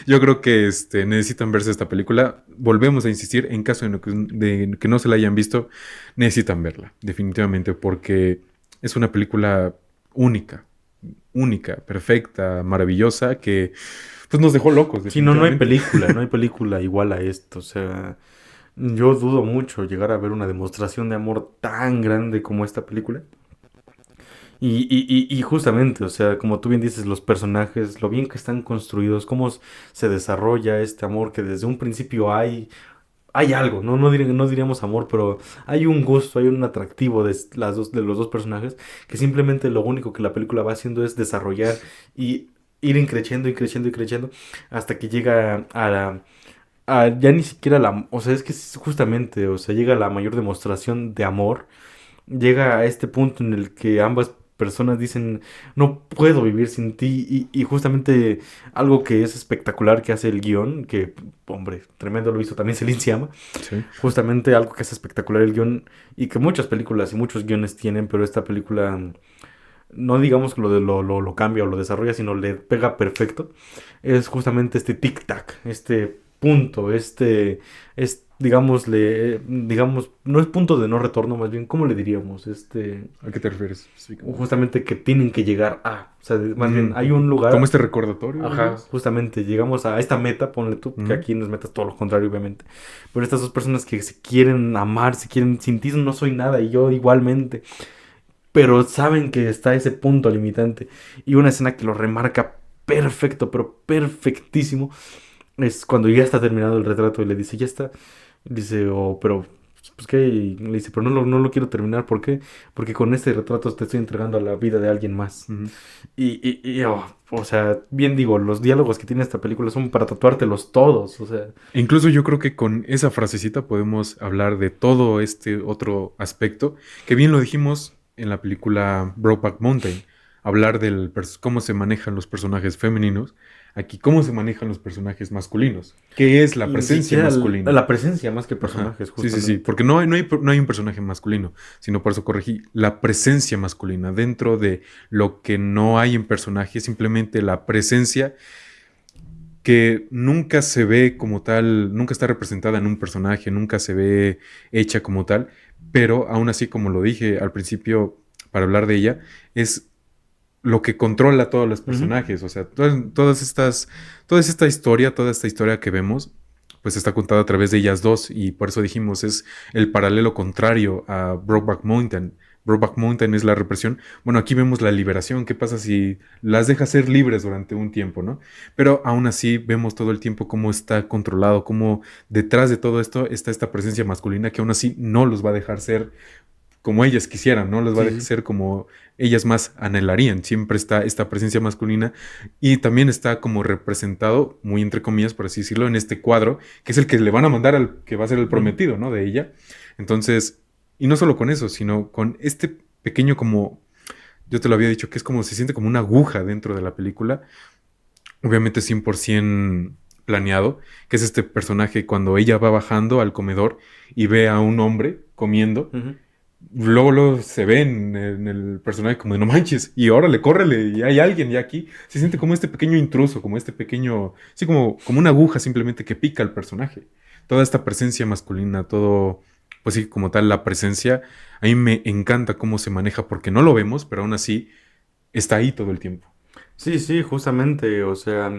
yo creo que necesitan verse esta película. Volvemos a insistir, en caso de que no se la hayan visto, necesitan verla, definitivamente, porque es una película única, única, perfecta, maravillosa, que pues nos dejó locos, Sí, no, definitivamente. no hay película igual a esto, o sea, yo dudo mucho llegar a ver una demostración de amor tan grande como esta película. Y justamente, o sea, como tú bien dices, los personajes, lo bien que están construidos, cómo se desarrolla este amor que desde un principio hay hay algo, no diríamos amor, pero hay un gusto, hay un atractivo de los dos personajes que simplemente lo único que la película va haciendo es desarrollar y ir creciendo y creciendo y creciendo hasta que llega ya ni siquiera o sea, es que es justamente, o sea, llega a la mayor demostración de amor, llega a este punto en el que ambas personas dicen, no puedo vivir sin ti, y justamente algo que es espectacular que hace el guión, que, hombre, tremendo lo hizo también Celine Sciamma, Sí. justamente algo que es espectacular el guión, y que muchas películas y muchos guiones tienen, pero esta película, no digamos que lo cambia o lo desarrolla, sino le pega perfecto, es justamente este tic-tac, este punto, digamos, no es punto de no retorno, más bien, ¿cómo le diríamos? ¿A qué te refieres específicamente? Justamente que tienen que llegar a, o sea, más bien, hay un ¿Cómo lugar, este recordatorio, ajá, dirías? justamente, llegamos a esta meta, ponle tú, que Ujú. aquí nos metas todo lo contrario, obviamente, pero estas dos personas que se quieren amar, se quieren, sin ti no soy nada, y yo igualmente, pero saben que está ese punto limitante. Y una escena que lo remarca perfecto, pero perfectísimo, es cuando ya está terminado el retrato y le dice, ya está. Dice, oh, pero, pues qué, y le dice, pero no lo quiero terminar, ¿por qué? Porque con este retrato te estoy entregando a la vida de alguien más. Ujú. O sea, bien digo, los diálogos que tiene esta película son para tatuártelos todos, o sea. E incluso yo creo que con esa frasecita podemos hablar de todo este otro aspecto, que bien lo dijimos en la película Brokeback Mountain, hablar del cómo se manejan los personajes femeninos, aquí cómo se manejan los personajes masculinos, qué es la Y ni presencia siquiera masculina. la presencia más que Ajá. personajes, Sí, sí, sí, justamente. porque no hay un personaje masculino, sino por eso corregí, la presencia masculina dentro de lo que no hay en personaje, simplemente la presencia que nunca se ve como tal, nunca está representada en un personaje, nunca se ve hecha como tal, pero aún así, como lo dije al principio para hablar de ella, es lo que controla a todos los Ujú. personajes, o sea, toda esta historia que vemos, pues está contada a través de ellas dos y por eso dijimos es el paralelo contrario a Brokeback Mountain. Brokeback Mountain es la represión. Bueno, aquí vemos la liberación. ¿Qué pasa si las deja ser libres durante un tiempo, no? Pero aún así vemos todo el tiempo cómo está controlado, cómo detrás de todo esto está esta presencia masculina que aún así no los va a dejar ser como ellas quisieran, ¿no? Les va a Sí, dejar sí. ser como ellas más anhelarían. Siempre está esta presencia masculina y también está como representado, muy entre comillas, por así decirlo, en este cuadro, que es el que le van a mandar al que va a ser el Ujú. prometido, ¿no? De ella. Entonces, y no solo con eso, sino con este pequeño como, yo te lo había dicho, que es como se siente como una aguja dentro de la película, obviamente 100% planeado, que es este personaje cuando ella va bajando al comedor y ve a un hombre comiendo Ujú. luego se ve en el personaje como de no manches, y órale, córrele, y hay alguien ya aquí. Se siente como este pequeño intruso, como este pequeño, sí, como una aguja simplemente que pica al personaje. Toda esta presencia masculina, todo, pues sí, como tal, la presencia, a mí me encanta cómo se maneja porque no lo vemos, pero aún así está ahí todo el tiempo. Sí, sí, justamente, o sea,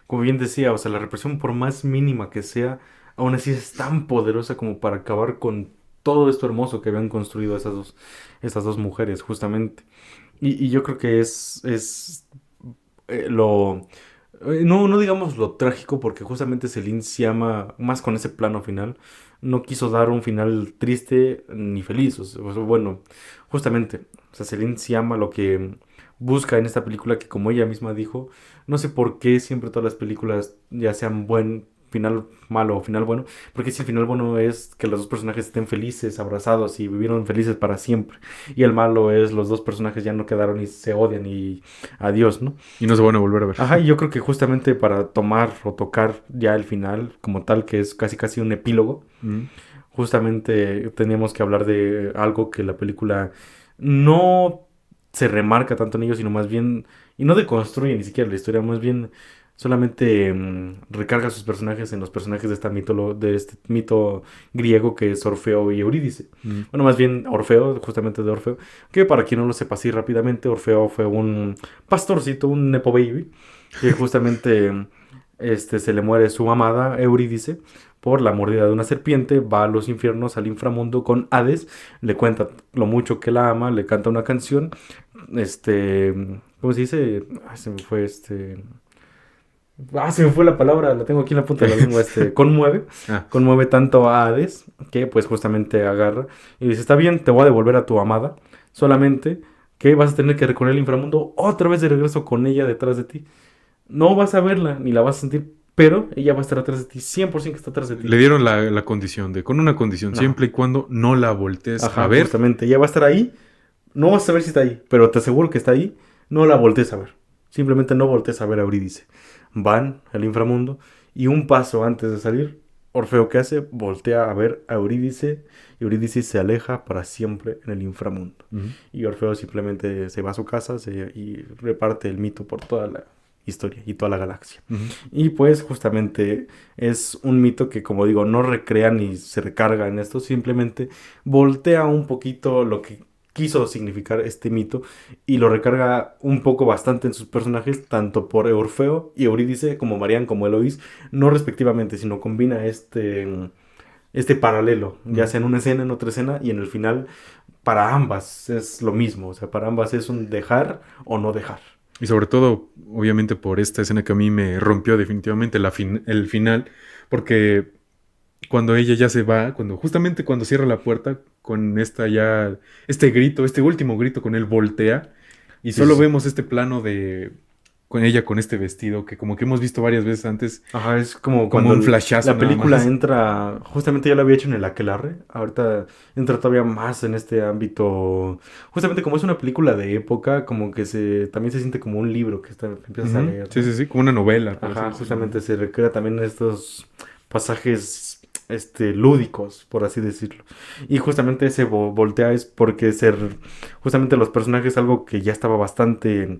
como bien decía, o sea, la represión por más mínima que sea, aún así es tan poderosa como para acabar con todo esto hermoso que habían construido esas dos mujeres, justamente. Y yo creo que es lo, no digamos lo trágico, porque justamente Celine se llama más con ese plano final. No quiso dar un final triste ni feliz. O sea, bueno, justamente, o sea, Celine se llama lo que busca en esta película, que como ella misma dijo, no sé por qué siempre todas las películas, ya sean buen final malo o final bueno, porque si el final bueno es que los dos personajes estén felices, abrazados y vivieron felices para siempre, y el malo es los dos personajes ya no quedaron y se odian y adiós, ¿no? Y no se van a volver a ver. Ajá, y yo creo que justamente para tomar o tocar ya el final como tal, que es casi casi un epílogo, Mm. justamente tenemos que hablar de algo que la película no se remarca tanto en ello, sino más bien, y no deconstruye ni siquiera la historia, más bien solamente recarga sus personajes en los personajes de de este mito griego que es Orfeo y Eurídice. Mm. Bueno, más bien Orfeo, justamente de Orfeo, que para quien no lo sepa así rápidamente, Orfeo fue un pastorcito, un nepo baby, que justamente se le muere su amada Eurídice por la mordida de una serpiente, va a los infiernos, al inframundo con Hades, le cuenta lo mucho que la ama, le canta una canción, ¿cómo se dice? Ay, se me fue Se me fue la palabra, la tengo aquí en la punta de la lengua, conmueve. Ah, Conmueve tanto a Hades que pues justamente agarra y dice, está bien, te voy a devolver a tu amada, solamente que vas a tener que recorrer el inframundo otra vez de regreso con ella detrás de ti. No vas a verla ni la vas a sentir, pero ella va a estar atrás de ti, 100% que está atrás de ti. le dieron la condición con una condición, Ajá, siempre y cuando no la voltees a ajá, ver. justamente, ella va a estar ahí, no vas a saber si está ahí, pero te aseguro que está ahí, no la voltees a ver. Simplemente no voltees a ver a Eurídice. Van al inframundo y un paso antes de salir, Orfeo, ¿qué hace? Voltea a ver a Eurídice y Eurídice se aleja para siempre en el inframundo. Ujú. Y Orfeo simplemente se va a su casa y reparte el mito por toda la historia y toda la galaxia. Ujú. Y pues justamente es un mito que, como digo, no recrea ni se recarga en esto, simplemente voltea un poquito lo que quiso significar este mito y lo recarga un poco bastante en sus personajes, tanto por Orfeo y Eurídice como Marian como Eloís, no respectivamente, sino combina este paralelo, ya Ujú. sea en una escena, en otra escena y en el final para ambas es lo mismo, o sea, para ambas es un dejar o no dejar. Y sobre todo, obviamente, por esta escena que a mí me rompió definitivamente el final, porque cuando ella ya se va, justamente cuando cierra la puerta, con este grito, este último grito con él voltea, y Sí, sí, solo sí. vemos este plano con ella con este vestido, que como que hemos visto varias veces antes, Ajá, es como como cuando un flashazo la nada película más. entra, justamente ya lo había hecho en el Aquelarre, ahorita entra todavía más en este ámbito, justamente como es una película de época, como que también se siente como un libro que empiezas a Ujú. leer, Sí, ¿no? sí, sí, como una novela, por así Ajá, decirlo, ¿no? justamente se recrea también estos pasajes, lúdicos, por así decirlo. Y justamente ese voltea es porque justamente los personajes, algo que ya estaba bastante,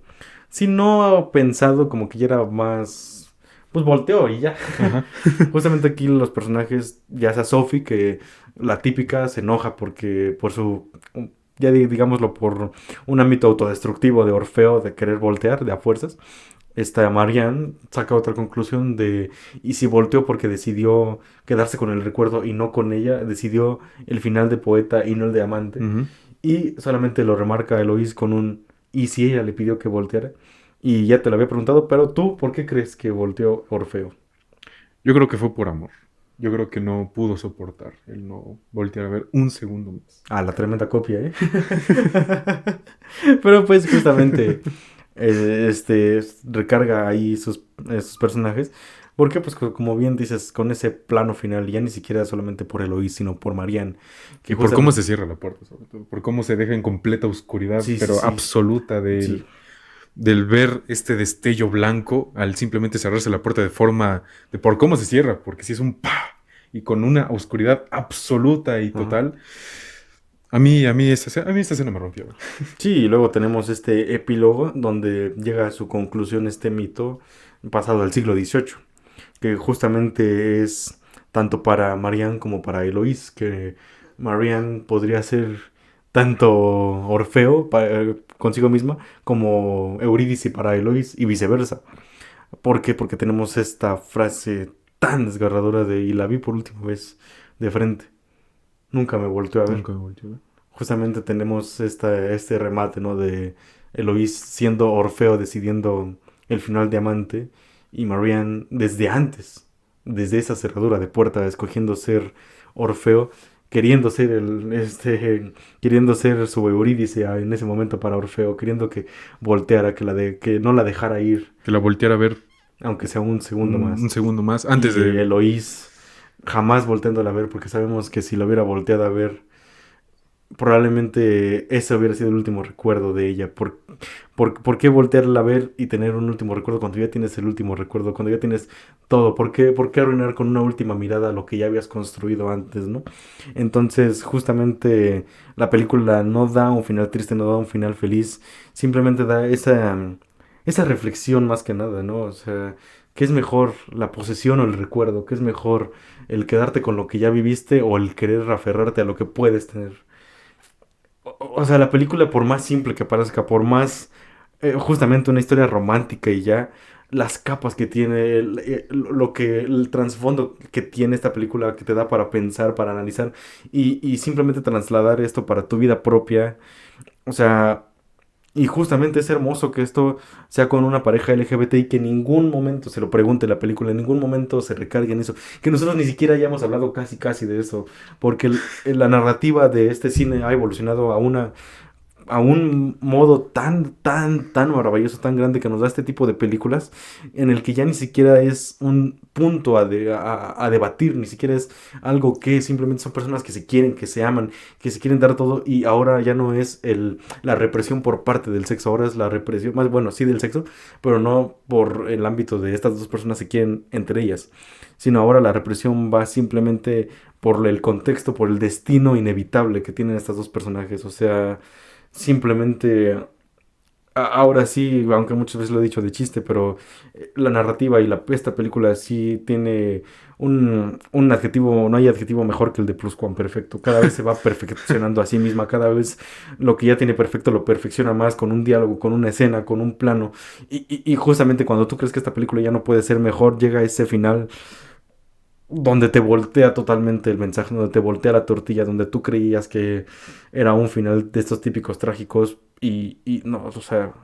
si no pensado, como que ya era más, pues volteó y ya. Ajá. Justamente aquí los personajes, ya sea Sophie, que la típica se enoja porque por su, ya digámoslo, por un ámbito autodestructivo de Orfeo de querer voltear de a fuerzas. Esta Marianne saca otra conclusión de, y si volteó porque decidió quedarse con el recuerdo y no con ella, decidió el final de poeta y no el de amante. Ujú. Y solamente lo remarca Eloís con un, y si ella le pidió que volteara. Y ya te lo había preguntado, pero tú, ¿por qué crees que volteó Orfeo? Yo creo que fue por amor. Yo creo que no pudo soportar el no voltear a ver un segundo más. La tremenda copia, ¿eh? Pero pues justamente recarga ahí sus personajes. Porque pues como bien dices, con ese plano final, ya ni siquiera solamente por Eloís, sino por Marianne, que Y por cómo se justamente... cierra la puerta, sobre todo. Por cómo se deja en completa oscuridad, Sí, sí, pero sí, absoluta sí. del ver este destello blanco al simplemente cerrarse la puerta por cómo se cierra, porque si es un pa y con una oscuridad absoluta y Ajá. total. A mí esta escena me rompió. Sí, y luego tenemos este epílogo donde llega a su conclusión este mito pasado al siglo XVIII, que justamente es tanto para Marianne como para Eloís, que Marianne podría ser tanto Orfeo consigo misma como Eurídice para Eloís y viceversa. ¿Por qué? Porque tenemos esta frase tan desgarradora de y la vi por última vez de frente. Nunca me volteó a ver. Nunca me volteó a ver. Justamente tenemos este remate, ¿no? De Eloís siendo Orfeo decidiendo el final de Amante y Marianne desde antes, desde esa cerradura de puerta, escogiendo ser Orfeo, queriendo ser queriendo ser su Eurídice en ese momento para Orfeo, queriendo que volteara, que no la dejara ir, Que la volteara a ver aunque sea un segundo un más. segundo más antes Y de... Eloís jamás volteándola a ver, porque sabemos que si la hubiera volteado a ver, probablemente ese hubiera sido el último recuerdo de ella. ¿Por qué voltearla a ver y tener un último recuerdo cuando ya tienes el último recuerdo, cuando ya tienes todo? ¿Por qué arruinar con una última mirada lo que ya habías construido antes, ¿no? Entonces, justamente la película no da un final triste, no da un final feliz, simplemente da esa reflexión más que nada, ¿no? O sea, ¿qué es mejor, la posesión o el recuerdo? ¿Qué es mejor, el quedarte con lo que ya viviste o el querer aferrarte a lo que puedes tener? O sea, la película, por más simple que parezca, por más justamente una historia romántica y ya, las capas que tiene, el trasfondo que tiene esta película que te da para pensar, para analizar y simplemente trasladar esto para tu vida propia. O sea, Y justamente es hermoso que esto sea con una pareja LGBT y que en ningún momento se lo pregunte la película, en ningún momento se recargue en eso, que nosotros ni siquiera hayamos hablado casi casi de eso, porque la narrativa de este cine ha evolucionado a un modo tan maravilloso, tan grande que nos da este tipo de películas, en el que ya ni siquiera es un punto a debatir, ni siquiera es algo que simplemente son personas que se quieren, que se aman, que se quieren dar todo, y ahora ya no es la represión por parte del sexo, ahora es la represión, más bueno, sí del sexo, pero no por el ámbito de estas dos personas se quieren entre ellas, sino ahora la represión va simplemente por el contexto, por el destino inevitable que tienen estas dos personajes, o sea, simplemente, ahora sí, aunque muchas veces lo he dicho de chiste, pero la narrativa y esta película sí tiene un adjetivo, no hay adjetivo mejor que el de pluscuamperfecto. Cada vez se va perfeccionando a sí misma, cada vez lo que ya tiene perfecto lo perfecciona más con un diálogo, con una escena, con un plano. Y justamente cuando tú crees que esta película ya no puede ser mejor, llega ese final donde te voltea totalmente el mensaje, donde te voltea la tortilla, donde tú creías que era un final de estos típicos trágicos y no, o sea,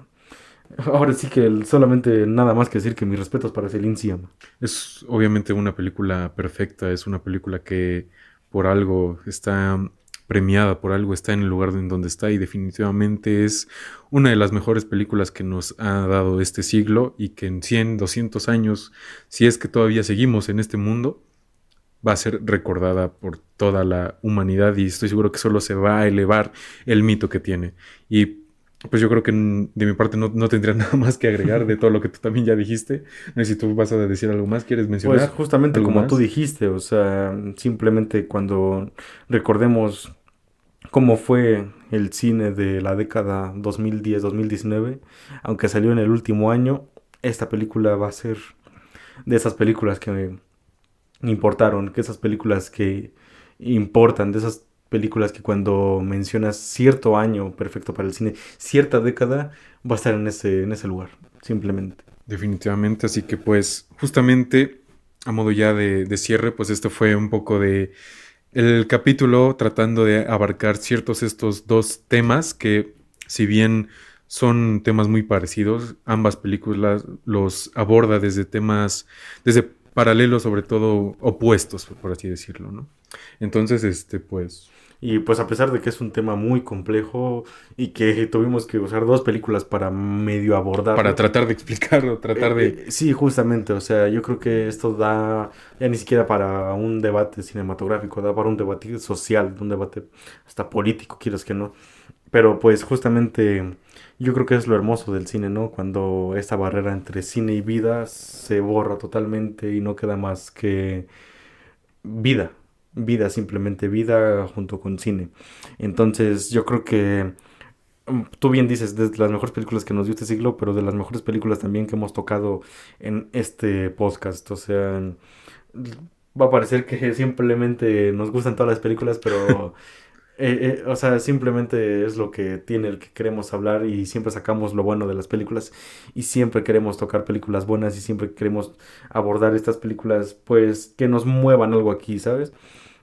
ahora sí que solamente nada más que decir que mis respetos para Celine Sciamma. Es obviamente una película perfecta, es una película que por algo está premiada, por algo está en el lugar en donde está y definitivamente es una de las mejores películas que nos ha dado este siglo y que en 100, 200 años, si es que todavía seguimos en este mundo, va a ser recordada por toda la humanidad y estoy seguro que solo se va a elevar el mito que tiene. Y pues yo creo que de mi parte no tendría nada más que agregar de todo lo que tú también ya dijiste. No sé si tú vas a decir algo más, ¿quieres Pues mencionar justamente algo como tú más? dijiste, o sea, simplemente cuando recordemos cómo fue el cine de la década 2010-2019, aunque salió en el último año, esta película va a ser de esas películas que importaron, que esas películas que importan, de esas películas que cuando mencionas cierto año perfecto para el cine, cierta década, va a estar en ese lugar, simplemente. Definitivamente, así que pues justamente a modo ya de cierre, pues esto fue un poco de el capítulo tratando de abarcar ciertos estos dos temas que si bien son temas muy parecidos, ambas películas los aborda desde temas, desde paralelos, sobre todo opuestos, por así decirlo, ¿no? Entonces, pues, Y pues a pesar de que es un tema muy complejo y que tuvimos que usar dos películas para medio para abordarlo, tratar de explicarlo, tratar de... sí, justamente, o sea, yo creo que esto da ya ni siquiera para un debate cinematográfico, da para un debate social, un debate hasta político, quieres que no. Pero pues justamente yo creo que es lo hermoso del cine, ¿no? Cuando esta barrera entre cine y vida se borra totalmente y no queda más que vida, vida, simplemente vida junto con cine. Entonces yo creo que tú bien dices, de las mejores películas que nos dio este siglo, pero de las mejores películas también que hemos tocado en este podcast. O sea, va a parecer que simplemente nos gustan todas las películas, pero o sea, simplemente es lo que tiene el que queremos hablar y siempre sacamos lo bueno de las películas y siempre queremos tocar películas buenas y siempre queremos abordar estas películas, pues, que nos muevan algo aquí, ¿sabes?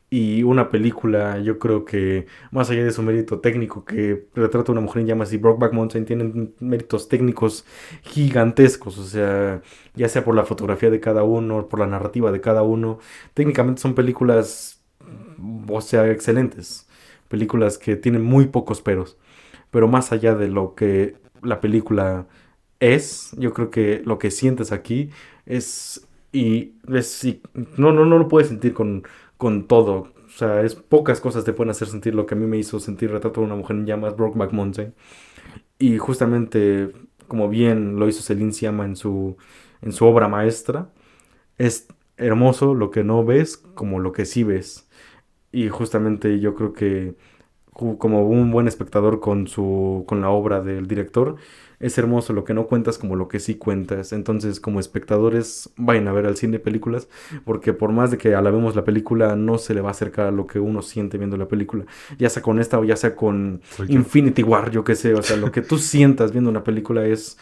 Y una película, yo creo que más allá de su mérito técnico, que retrata a una mujer en llamas y Brokeback Mountain, tienen méritos técnicos gigantescos, o sea, ya sea por la fotografía de cada uno, por la narrativa de cada uno, técnicamente son películas, o sea, excelentes, películas que tienen muy pocos peros, pero más allá de lo que la película es, yo creo que lo que sientes aquí es y no lo puedes sentir con todo. O sea, es pocas cosas te pueden hacer sentir lo que a mí me hizo sentir Retrato de una mujer en llamas, Brokeback Mountain. Y justamente, como bien lo hizo Celine Sciamma en su obra maestra, es hermoso lo que no ves como lo que sí ves. Y justamente yo creo que como un buen espectador con la obra del director, es hermoso lo que no cuentas como lo que sí cuentas. Entonces, como espectadores, vayan a ver al cine películas, porque por más de que alabemos la película, no se le va a acercar a lo que uno siente viendo la película. Ya sea con esta o ya sea con Cualquier... Infinity War, yo qué sé. O sea, lo que tú sientas viendo una película es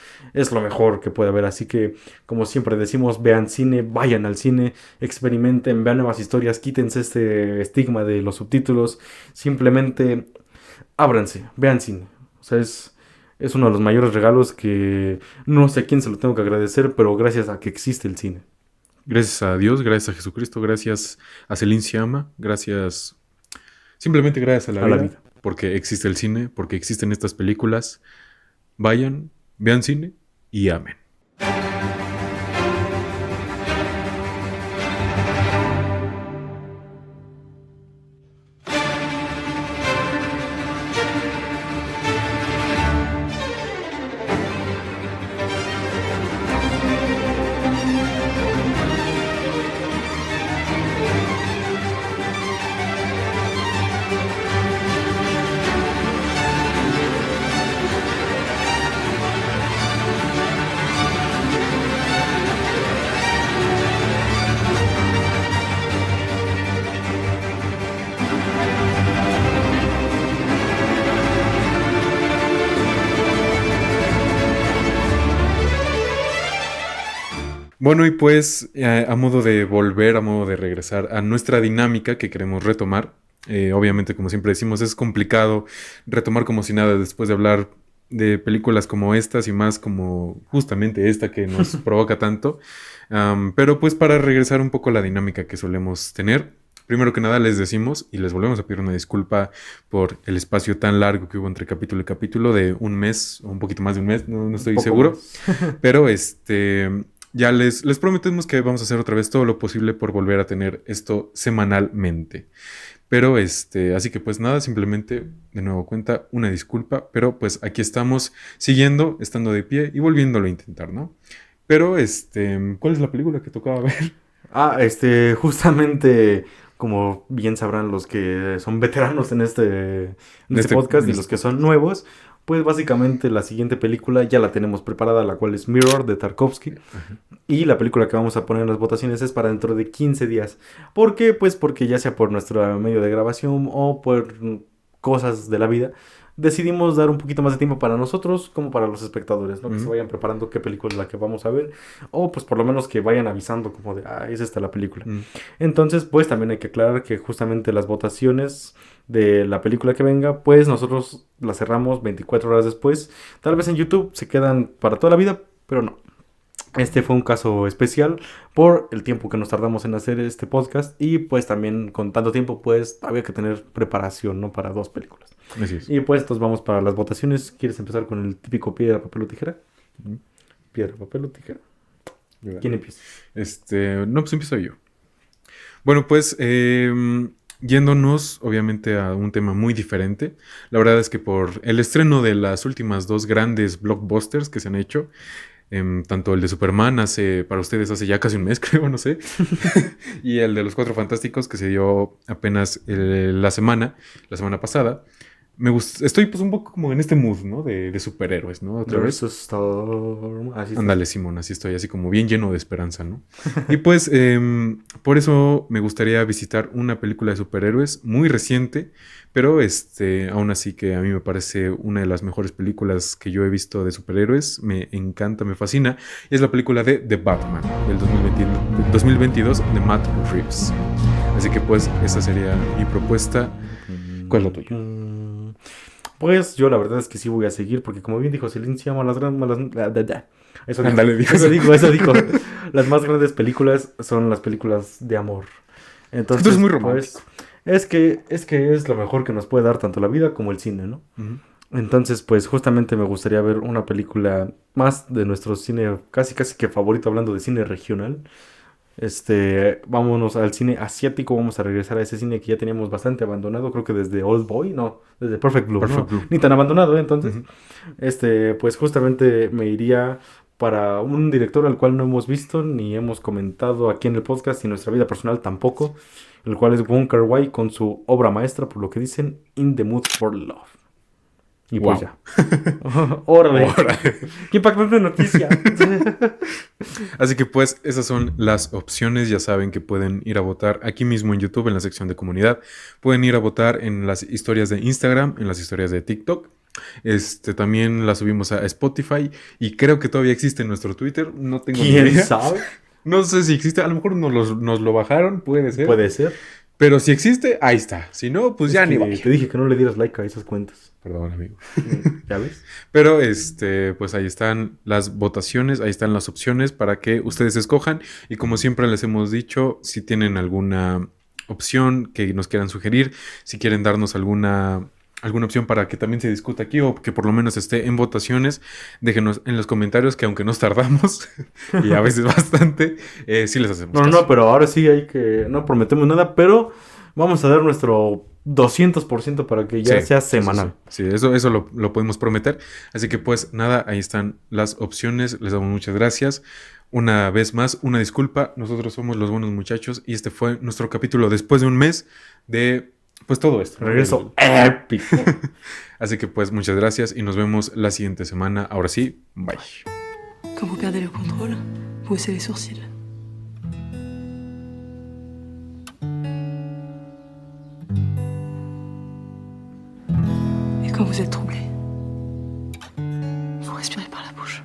lo mejor que puede haber. Así que, como siempre decimos, vean cine, vayan al cine, experimenten, vean nuevas historias, quítense este estigma de los subtítulos. Simplemente ábranse, vean cine. O sea, Es uno de los mayores regalos que no sé a quién se lo tengo que agradecer, pero gracias a que existe el cine. Gracias a Dios, gracias a Jesucristo, gracias a Celine Sciamma, gracias, simplemente gracias a la A la vida, vida. porque existe el cine, porque existen estas películas. Vayan, vean cine y amen. Bueno, y pues a modo de volver, a modo de regresar a nuestra dinámica que queremos retomar, obviamente como siempre decimos es complicado retomar como si nada después de hablar de películas como estas y más como justamente esta que nos provoca tanto. Pero pues para regresar un poco a la dinámica que solemos tener, primero que nada les decimos y les volvemos a pedir una disculpa por el espacio tan largo que hubo entre capítulo y capítulo de un mes o un poquito más de un mes, no estoy seguro, pero ya les prometemos que vamos a hacer otra vez todo lo posible por volver a tener esto semanalmente. Pero así que pues nada, simplemente de nuevo cuenta una disculpa, pero pues aquí estamos siguiendo, estando de pie y volviéndolo a intentar, ¿no? Pero ¿cuál es la película que tocaba ver? Justamente, como bien sabrán los que son veteranos en este podcast y los que son nuevos, pues básicamente la siguiente película ya la tenemos preparada, la cual es Mirror de Tarkovsky. Ajá. Y la película que vamos a poner en las votaciones es para dentro de 15 días. ¿Por qué? Pues porque ya sea por nuestro medio de grabación o por cosas de la vida, decidimos dar un poquito más de tiempo para nosotros como para los espectadores, ¿no? Que se vayan preparando qué película es la que vamos a ver. O pues por lo menos que vayan avisando como de, es esta la película. Entonces, pues también hay que aclarar que justamente las votaciones de la película que venga, pues nosotros las cerramos 24 horas después. Tal vez en YouTube se quedan para toda la vida, pero no. Este fue un caso especial por el tiempo que nos tardamos en hacer este podcast y pues también con tanto tiempo pues había que tener preparación, ¿no? Para dos películas. Así es. Y pues entonces vamos para las votaciones. ¿Quieres empezar con el típico piedra, papel o tijera? Piedra, papel o tijera. ¿Quién empieza? No, pues empiezo yo. Bueno, pues yéndonos obviamente a un tema muy diferente. La verdad es que por el estreno de las últimas dos grandes blockbusters que se han hecho, tanto el de Superman para ustedes hace ya casi un mes, creo, no sé, y el de los Cuatro Fantásticos que se dio apenas la semana pasada. Estoy pues un poco como en este mood, ¿no? De superhéroes, ¿no? Otra vez. Storm. Así está. Ándale, Simón, así estoy, así como bien lleno de esperanza, ¿no? Y pues por eso me gustaría visitar una película de superhéroes muy reciente, pero aún así que a mí me parece una de las mejores películas que yo he visto de superhéroes. Me encanta, me fascina. Y es la película de The Batman del 2022 de Matt Reeves. Así que pues esa sería mi propuesta. ¿Cuál es la tuya? Pues yo la verdad es que sí voy a seguir, porque como bien dijo Celine Sciamma, las grandes... Eso dijo. Ándale, dijo Eso dijo. Las más grandes películas son las películas de amor. Entonces, tú eres muy romántico. Pues, es que es lo mejor que nos puede dar tanto la vida como el cine, ¿no? Uh-huh. Entonces, pues justamente me gustaría ver una película más de nuestro cine, casi que favorito, hablando de cine regional. Vámonos al cine asiático, vamos a regresar a ese cine que ya teníamos bastante abandonado, creo que desde Old Boy, no, desde Perfect Blue, Perfect ¿no? Blue. Ni tan abandonado, entonces, Uh-huh. pues justamente me iría para un director al cual no hemos visto ni hemos comentado aquí en el podcast y en nuestra vida personal tampoco, el cual es Wong Kar-wai con su obra maestra, por lo que dicen, In the Mood for Love. Y pues Wow. ya. ¡Órale! ¡Qué impactante noticia! Así que pues esas son las opciones. Ya saben que pueden ir a votar aquí mismo en YouTube en la sección de comunidad. Pueden ir a votar en las historias de Instagram, en las historias de TikTok. También las subimos a Spotify y creo que todavía existe en nuestro Twitter. No tengo ni ¿Quién idea. sabe? No sé si existe. A lo mejor nos lo bajaron, puede ser. Puede ser. Pero si existe, ahí está. Si no, pues ya ni vaya. Te dije que no le dieras like a esas cuentas. Perdón, amigo. ¿Ya ves? Pero pues ahí están las votaciones, ahí están las opciones para que ustedes escojan. Y como siempre les hemos dicho, si tienen alguna opción que nos quieran sugerir, si quieren darnos alguna opción para que también se discuta aquí o que por lo menos esté en votaciones, déjenos en los comentarios que aunque nos tardamos, y a veces bastante, sí les hacemos caso. No, pero ahora sí hay que... No prometemos nada, pero vamos a dar nuestro 200% para que ya sea semanal. Sí, eso lo podemos prometer. Así que pues nada, ahí están las opciones. Les damos muchas gracias. Una vez más, una disculpa. Nosotros somos los buenos muchachos y este fue nuestro capítulo después de un mes de pues todo esto. Regreso épico. Así que pues muchas gracias y nos vemos la siguiente semana. Ahora sí, bye. Quand vous perdez le contrôle, vous haussez les sourcils. Et quand vous êtes troublé, vous respirez par la bouche.